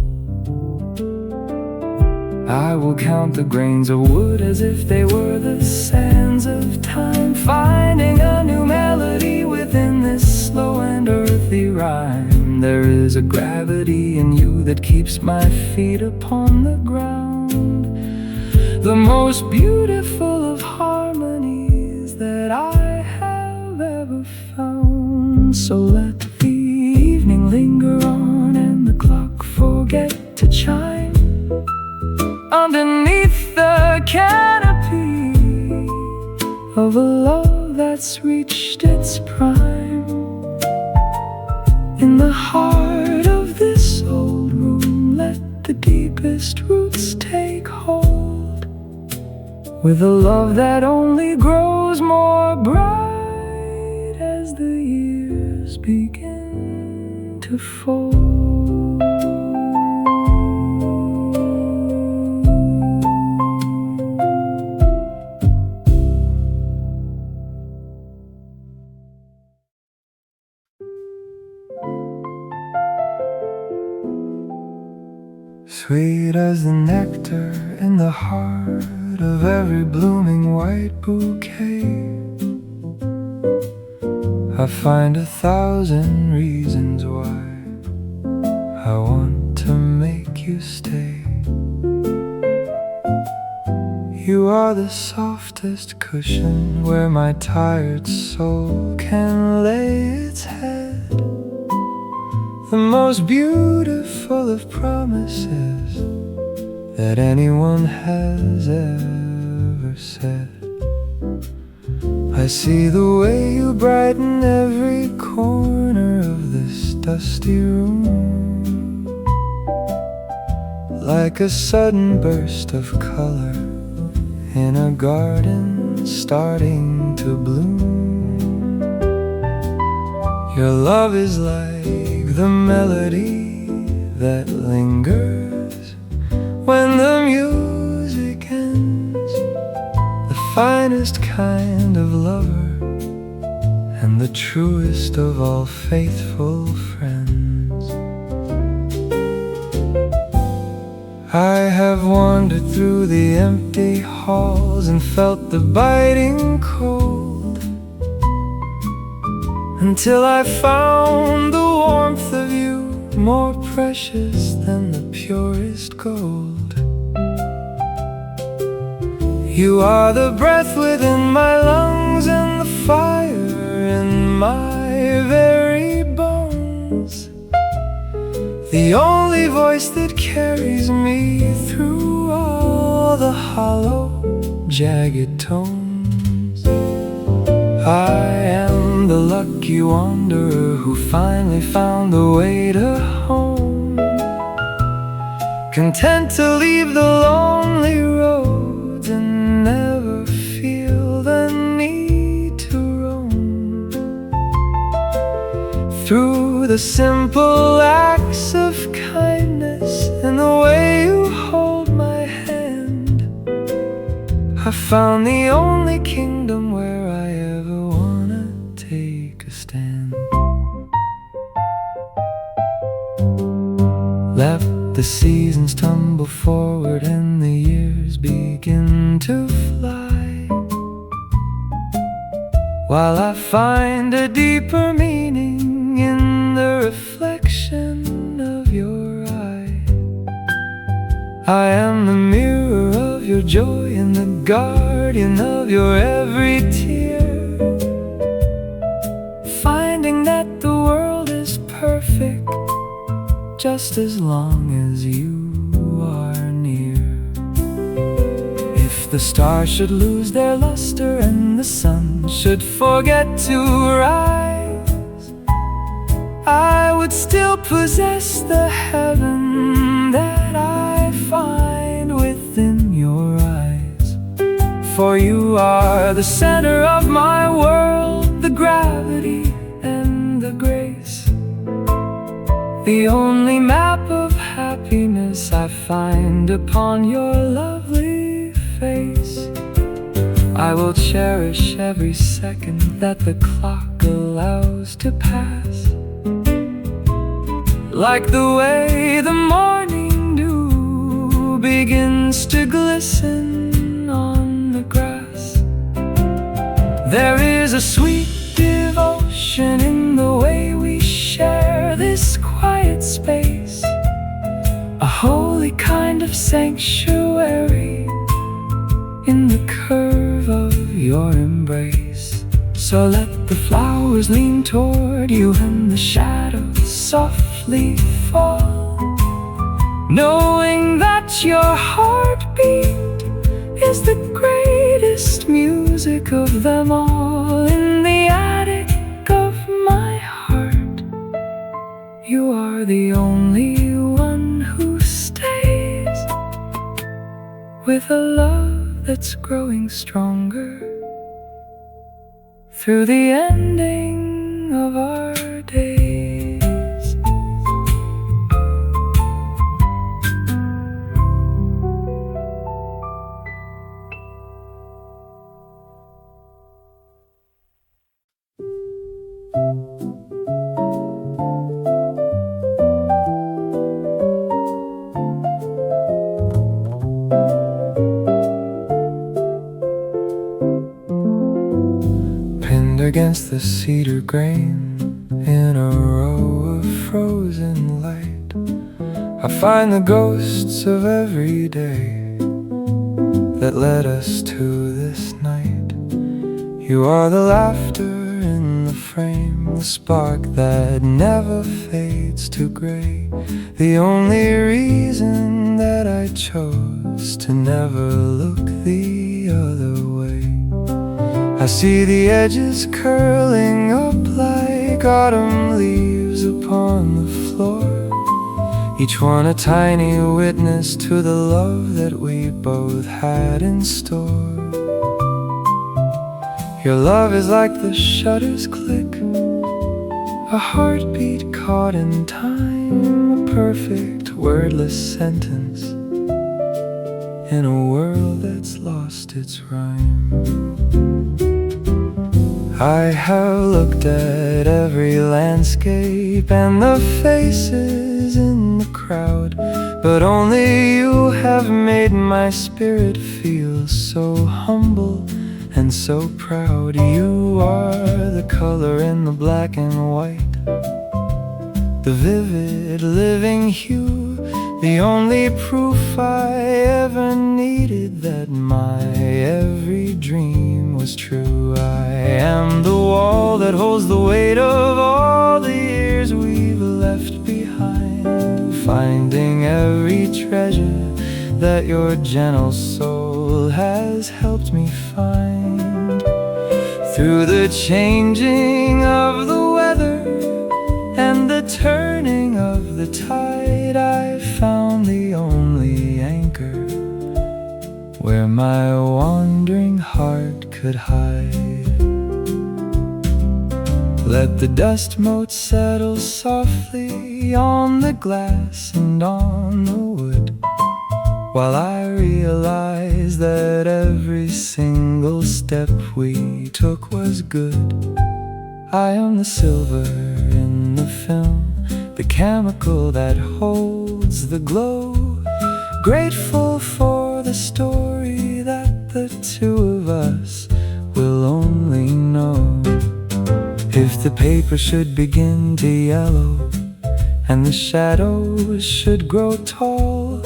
I will count the grains of wood as if they were the sands of time, finding a new melody within this slow and earthy rhyme. There is a gravity in you that keeps my feet upon the ground, the most beautiful of harmonies that I have ever found. So let the evening linger on and the clock forget to chime, underneath the canopy of a love that's reached its prime. In the heart of this old room, let the deepest roots take hold, with a love that only grows more bright as the years begin to fold. Sweet as the nectar in the heart of every blooming white bouquet, I find 1,000 reasons why I want to make you stay. You are the softest cushion where my tired soul can lay its head, the most beautiful of promises that anyone has ever said. I see the way you brighten every corner of this dusty room, like a sudden burst of color in a garden starting to bloom. Your love is like the melody that lingers when the music ends, the finest kind of lover and the truest of all faithful friends. I have wandered through the empty halls and felt the biting cold, until I found the warmth of you more precious than the purest gold. You are the breath within my lungs and the fire in my very bones, the only voice that carries me through all the hollow, jagged tones. I am the lucky wanderer who finally found the way to home, content to leave the lonely roads and never feel the need to roam. Through the simple acts of kindness and the way you hold my hand, I found the only kingdom where I ever wanna take a stand. Let the seasons tumble forward and the years begin to fly, while I find a deeper meaning in the reflection of your eye. I am the mirror of your joy and the guardian of your every tear, finding that the world is perfect just as long as you are near. If the stars should lose their luster and the sun should forget to rise, I would still possess the heaven that I find within your eyes. For you are the center of my world, the gravity and the grace, the only map of happiness I find upon your lovely face. I will cherish every second that the clock allows to pass, like the way the morning dew begins to glisten on the grass. There is a sweet devotion in the way we share this quiet space, a holy kind of sanctuary in the curve of your embrace. So let the flowers lean toward you and the shadows softly fall, knowing that your heartbeat is the greatest music of them all. In the attic of my heart, you are the only one who stays, with a love that's growing stronger through the ending of our days. Against the cedar grain in a row of frozen light, I find the ghosts of every day that led us to this night. You are the laughter in the frame the spark that never fades to gray. The only reason that I chose to never look the other way. I see the edges curling up like autumn leaves upon the floor, each one a tiny witness to the love that we both had in store. Your love is like the shutters click, a heartbeat caught in time, a perfect wordless sentence in a world that's lost its rhyme. I have looked at every landscape and the faces in the crowd, but only you have made my spirit feel so humble and so proud. You are the color in the black and white, the vivid living hue, the only proof I ever needed that my every dream was true. I am the wall that holds the weight of all the years we've left behind, finding every treasure that your gentle soul has helped me find. Through the changing of the weather and the turning of the tide, I found the only anchor where my wandering heart could hide. Let the dust motes settle softly on the glass and on the wood, while I realize that every single step we took was good. I am the silver in the film, the chemical that holds the glow, grateful for the story that the two of us will only know. If the paper should begin to yellow and the shadows should grow tall,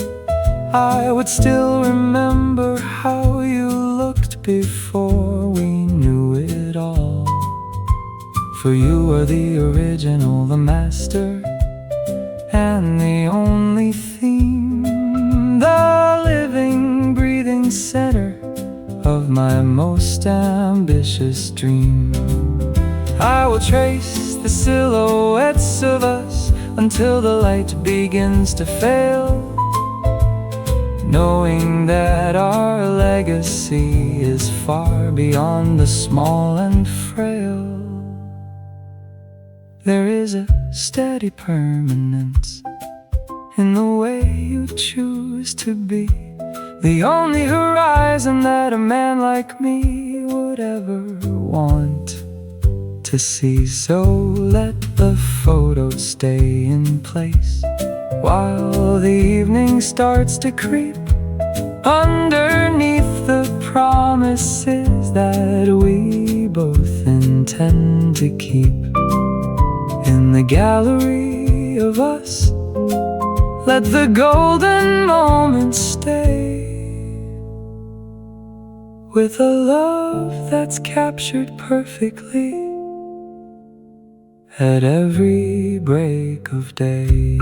I would still remember how you looked before we knew it all. For you are the original, the master, and the only theme, the living, breathing center of my most ambitious dream. I will trace the silhouettes of us until the light begins to fail, knowing that our legacy is far beyond the small and frail. There is a steady permanence in the way you choose to be, the only horizon that a man like me would ever want to see. So let the photos stay in place while the evening starts to creep underneath the promises that we both intend to keep. In the gallery of us, let the golden moments stay, with a love that's captured perfectly at every break of day.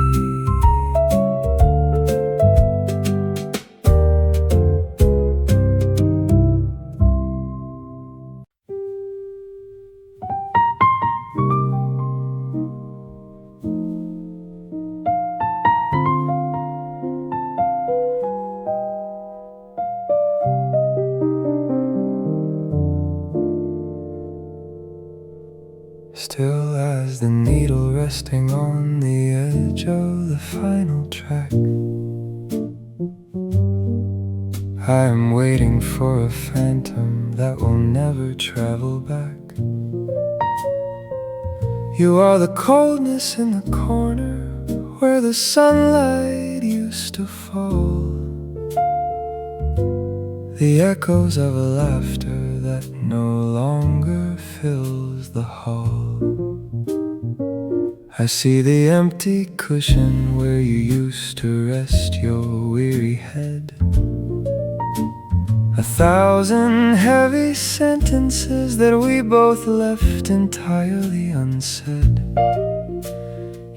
Still as the needle resting on the edge of the final track, I am waiting for a phantom that will never travel back. You are the coldness in the corner where the sunlight used to fall, the echoes of a laughter that no longer fills the hall. I see the empty cushion where you used to rest your weary head, a 1,000 heavy sentences that we both left entirely unsaid.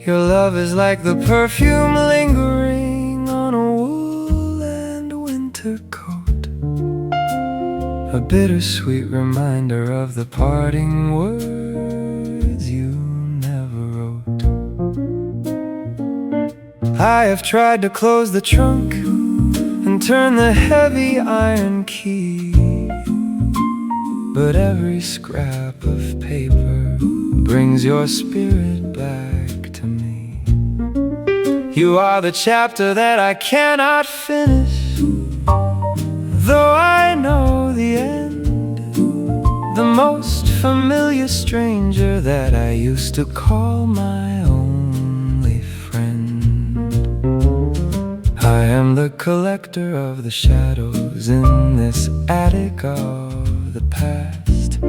Your love is like the perfume lingering on a wool and winter coat, a bittersweet reminder of the parting words you never wrote. I have tried to close the trunk and turn the heavy iron key, but every scrap of paper brings your spirit back to me. You are the chapter that I cannot finish, though I know the end. The most familiar stranger that I used to call my only friend. I am the collector of the shadows in this attic of the past,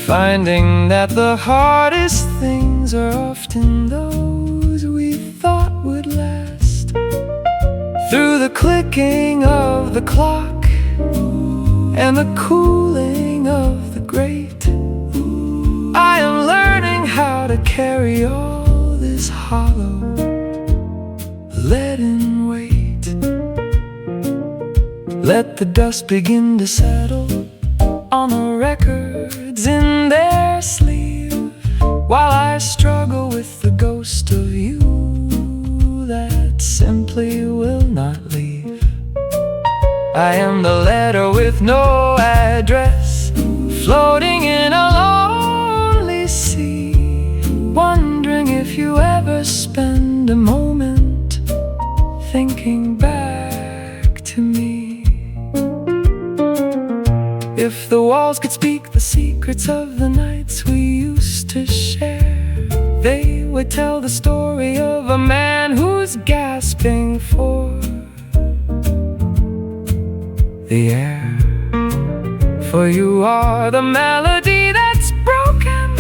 finding that the hardest things are often those we thought would last. Through the clicking of the clock and the cooling of the grate, I am learning how to carry all this hollow leaden weight. Let the dust begin to settle on the records in their sleeve, while I struggle with the ghost of you that simply will not leave. I am the letter with no address, floating in a lonely sea, wondering if you ever spend a moment thinking back to me. If the walls could speak the secrets of the nights we used to share, they would tell the story of a man who's gasping for the air. For you are the melody that's broken,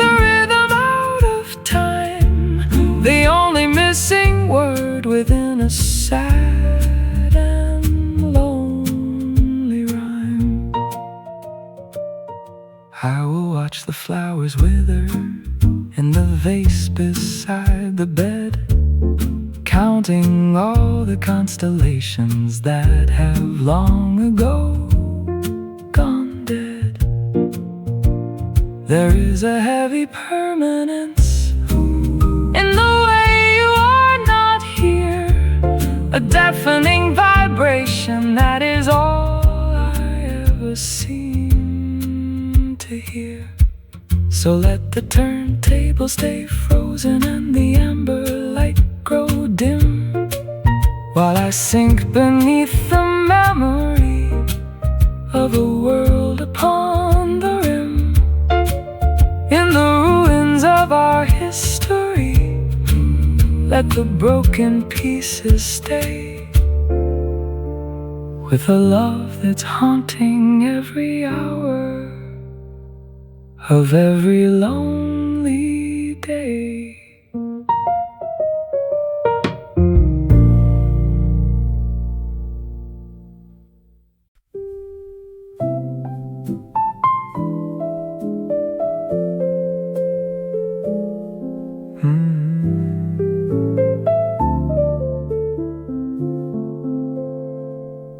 the rhythm out of time, the only missing word within a sad and lonely rhyme. I will watch the flowers wither in the vase beside the bed, counting all the constellations that have long ago gone dead. There is a heavy permanence in the way you are not here, a deafening vibration that is all I ever seem to hear. So let the turntable stay frozen and the amber light grow dim, while I sink beneath the memory of a world upon the rim. In the ruins of our history, let the broken pieces stay, with a love that's haunting every hour of every lonely day.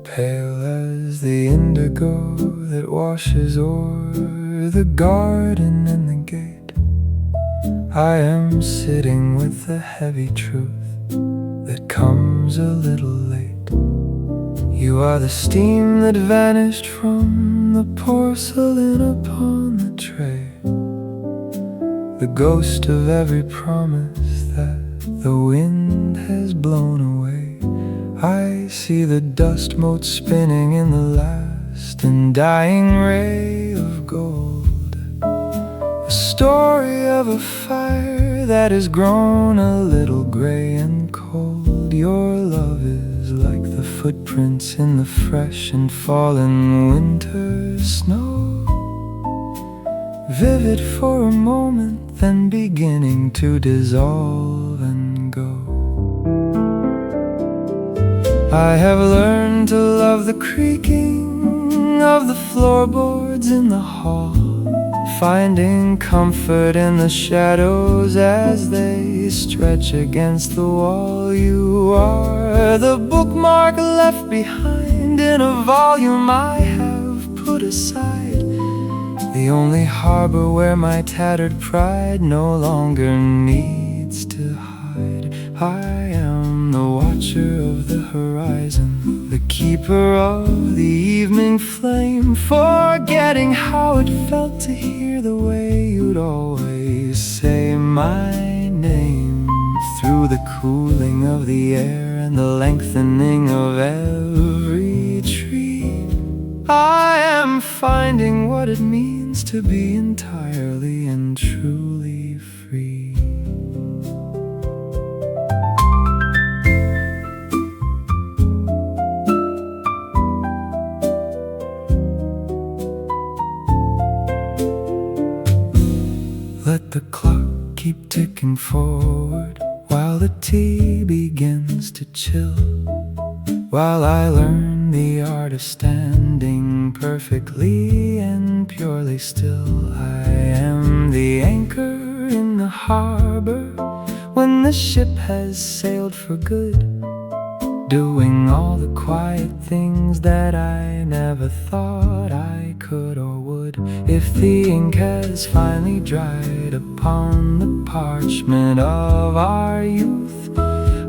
Pale as the indigo that washes o'er the garden and the gate, I am sitting with the heavy truth that comes a little late. You are the steam that vanished from the porcelain upon the tray, the ghost of every promise that the wind has blown away. I see the dust motes spinning in the last and dying ray of gold, a story of a fire that has grown a little gray and cold. Your love is like the footprints in the fresh and fallen winter snow, vivid for a moment, then beginning to dissolve and go. I have learned to love the creaking of the floorboards in the hall, finding comfort in the shadows as they stretch against the wall. You are the bookmark left behind in a volume I have put aside, the only harbor where my tattered pride no longer needs to hide. I am the watcher of the horizon, the keeper of the evening flame, forgetting how it felt to hear the way you'd always say my name. Through the cooling of the air and the lengthening of every tree, I am finding what it means to be entirely and truly free. Let the clock keep ticking forward while the tea begins to chill, while I learn the art of standing perfectly and purely still. I am the anchor in the harbor when the ship has sailed for good, doing all the quiet things that I never thought I could or would. If the ink has finally dried upon the parchment of our youth,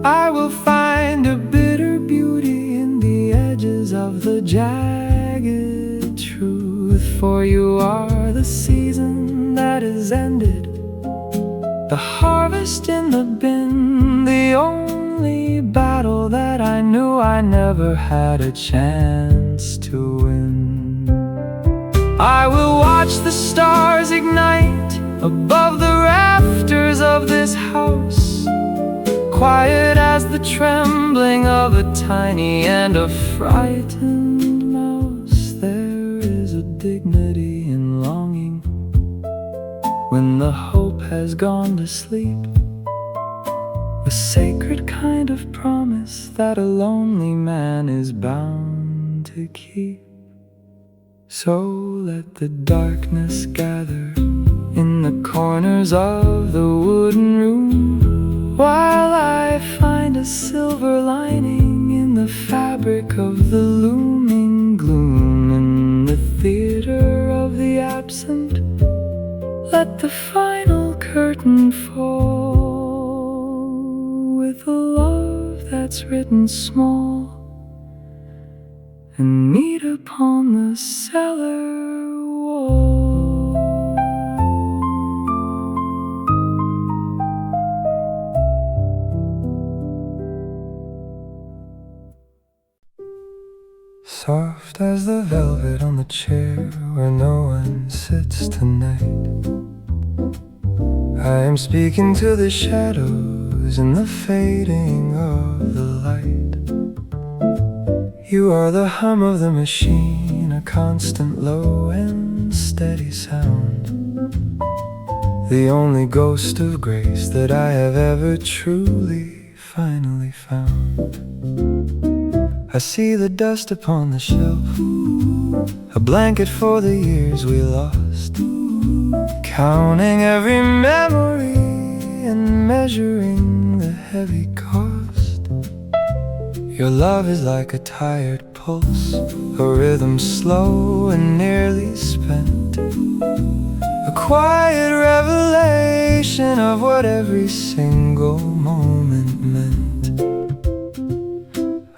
I will find a bitter beauty in the edges of the jagged truth. For you are the season that is ended, the harvest in the bin, the only battle that I knew I never had a chance to win. I will watch the stars ignite above the rafters of this house, quiet as the trembling of a tiny and a frightened mouse. There is a dignity in longing when the hope has gone to sleep, a sacred kind of promise that a lonely man is bound to keep. So let the darkness gather in the corners of the wooden room, while I find a silver lining in the fabric of the looming gloom. In the theater of the absent, let the final curtain fall with a love that's written small and neat upon the cellar wall. Soft as the velvet on the chair where no one sits tonight, I am speaking to the shadows in the fading of the light. You are the hum of the machine, a constant low and steady sound, the only ghost of grace that I have ever truly finally found. I see the dust upon the shelf, a blanket for the years we lost, counting every memory and measuring the heavy cost. Your love is like a tired pulse, a rhythm slow and nearly spent, a quiet revelation of what every single moment meant.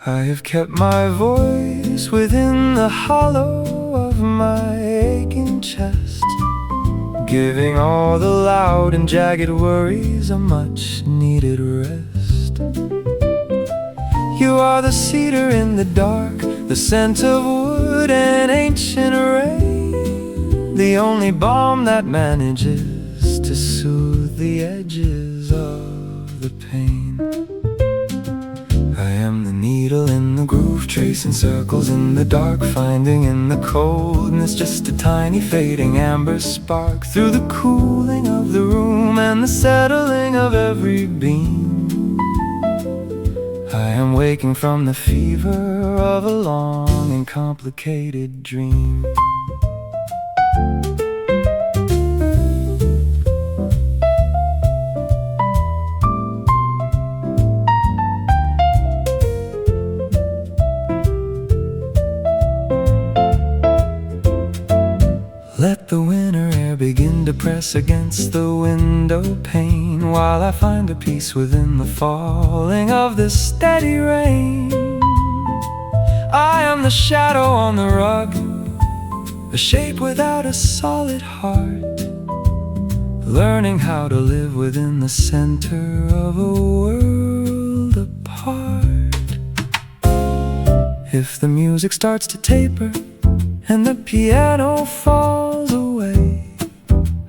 I have kept my voice within the hollow of my aching chest, giving all the loud and jagged worries a much needed rest. You are the cedar in the dark, the scent of wood and ancient rain, the only balm that manages to soothe the edges of the pain. I am the needle in the groove, tracing circles in the dark, finding in the coldness just a tiny fading amber spark. Through the cooling of the room and the settling of every beam, I am waking from the fever of a long and complicated dream. Let the winter air begin to press against the window pane, while I find a peace within the falling of the steady rain. I am the shadow on the rug, a shape without a solid heart, learning how to live within the center of a world apart. If the music starts to taper and the piano falls away,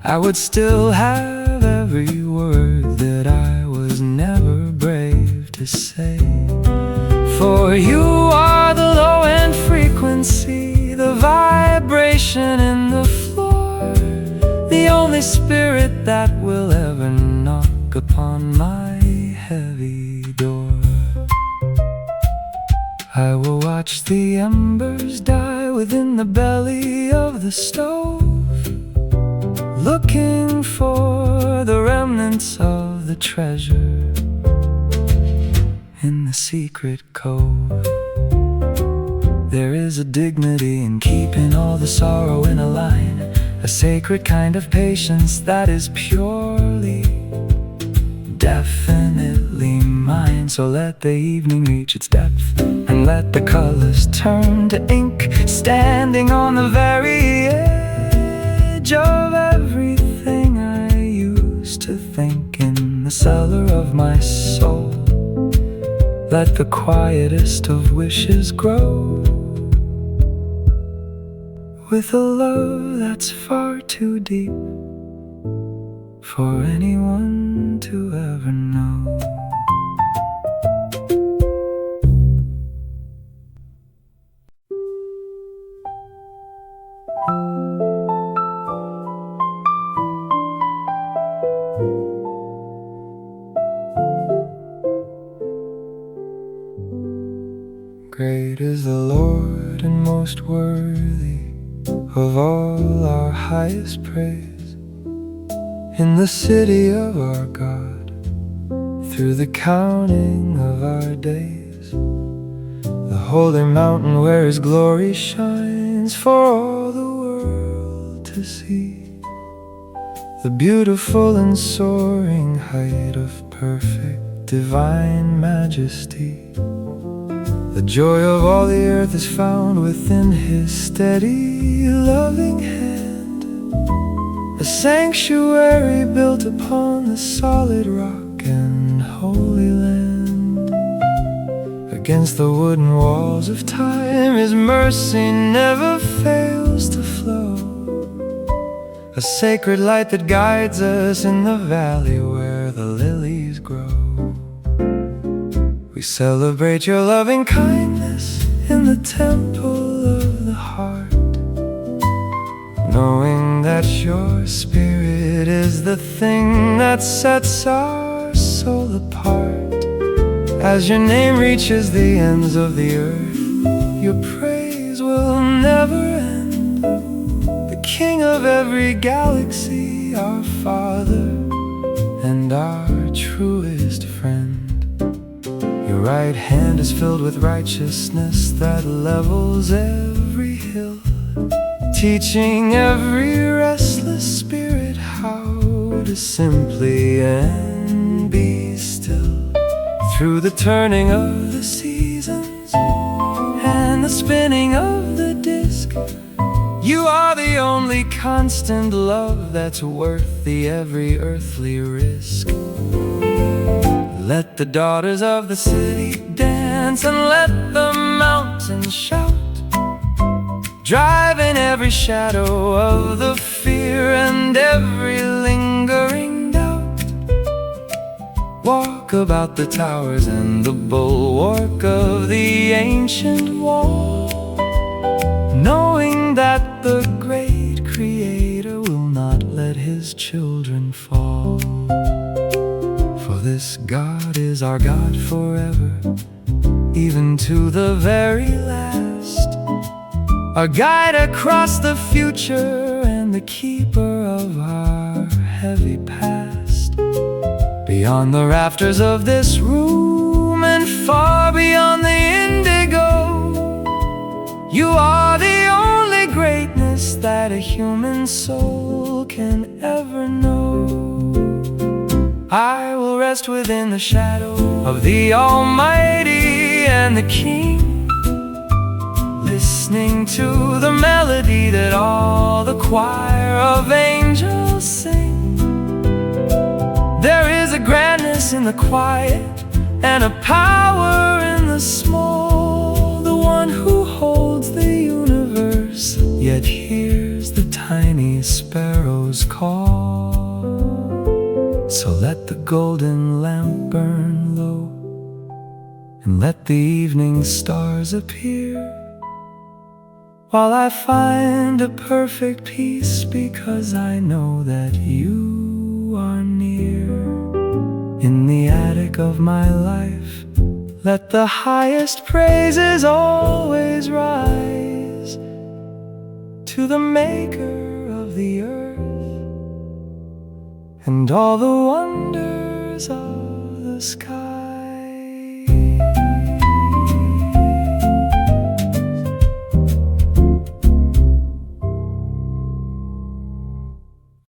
I would still have every word that I was never brave to say. For you are the low-end frequency, the vibration in the floor, the only spirit that will ever knock upon my heavy door. I will watch the embers die within the belly of the stove, looking for the remnants of the treasure in the secret cove. There is a dignity in keeping all the sorrow in a line, a sacred kind of patience that is purely, definitely mine. So let the evening reach its depth and let the colors turn to ink, standing on the very edge of everything I used to think in the cellar of my soul. Let the quietest of wishes grow, with a love that's far too deep for anyone to ever know. Great is the Lord and most worthy of all our highest praise. In the city of our God, through the counting of our days, the holy mountain where His glory shines for all the world to see, the beautiful and soaring height of perfect divine majesty. The joy of all the earth is found within His steady, loving hand, a sanctuary built upon the solid rock and holy land. Against the wooden walls of time His mercy never fails to flow, a sacred light that guides us in the valley where the lilies grow. We celebrate your loving kindness in the temple of the heart, knowing that your spirit is the thing that sets our soul apart. As your name reaches the ends of the earth, your praise will never end. The King of every galaxy, our Father and our truest friend. Your right hand is filled with righteousness that levels every hill, teaching every restless spirit how to simply and be still. Through the turning of the seasons and the spinning of the disc, you are the only constant love that's worth the every earthly risk. Let the daughters of the city dance and let the mountains shout, driving every shadow of the fear and every lingering doubt. Walk about the towers and the bulwark of the ancient wall, knowing that the great Creator will not let His children fall. For this God is our God forever, to the very last, our guide across the future and the keeper of our heavy past. Beyond the rafters of this room and far beyond the indigo, you are the only greatness that a human soul can ever know. I will rest within the shadow of the Almighty and the King, listening to the melody that all the choir of angels sing. There is a grandness in the quiet and a power in the small. The one who holds the universe yet hears the tiny sparrows call. So let the golden lamp burn low and let the evening stars appear, while I find a perfect peace because I know that you are near. In the attic of my life, let the highest praises always rise to the maker of the earth and all the wonders of the sky.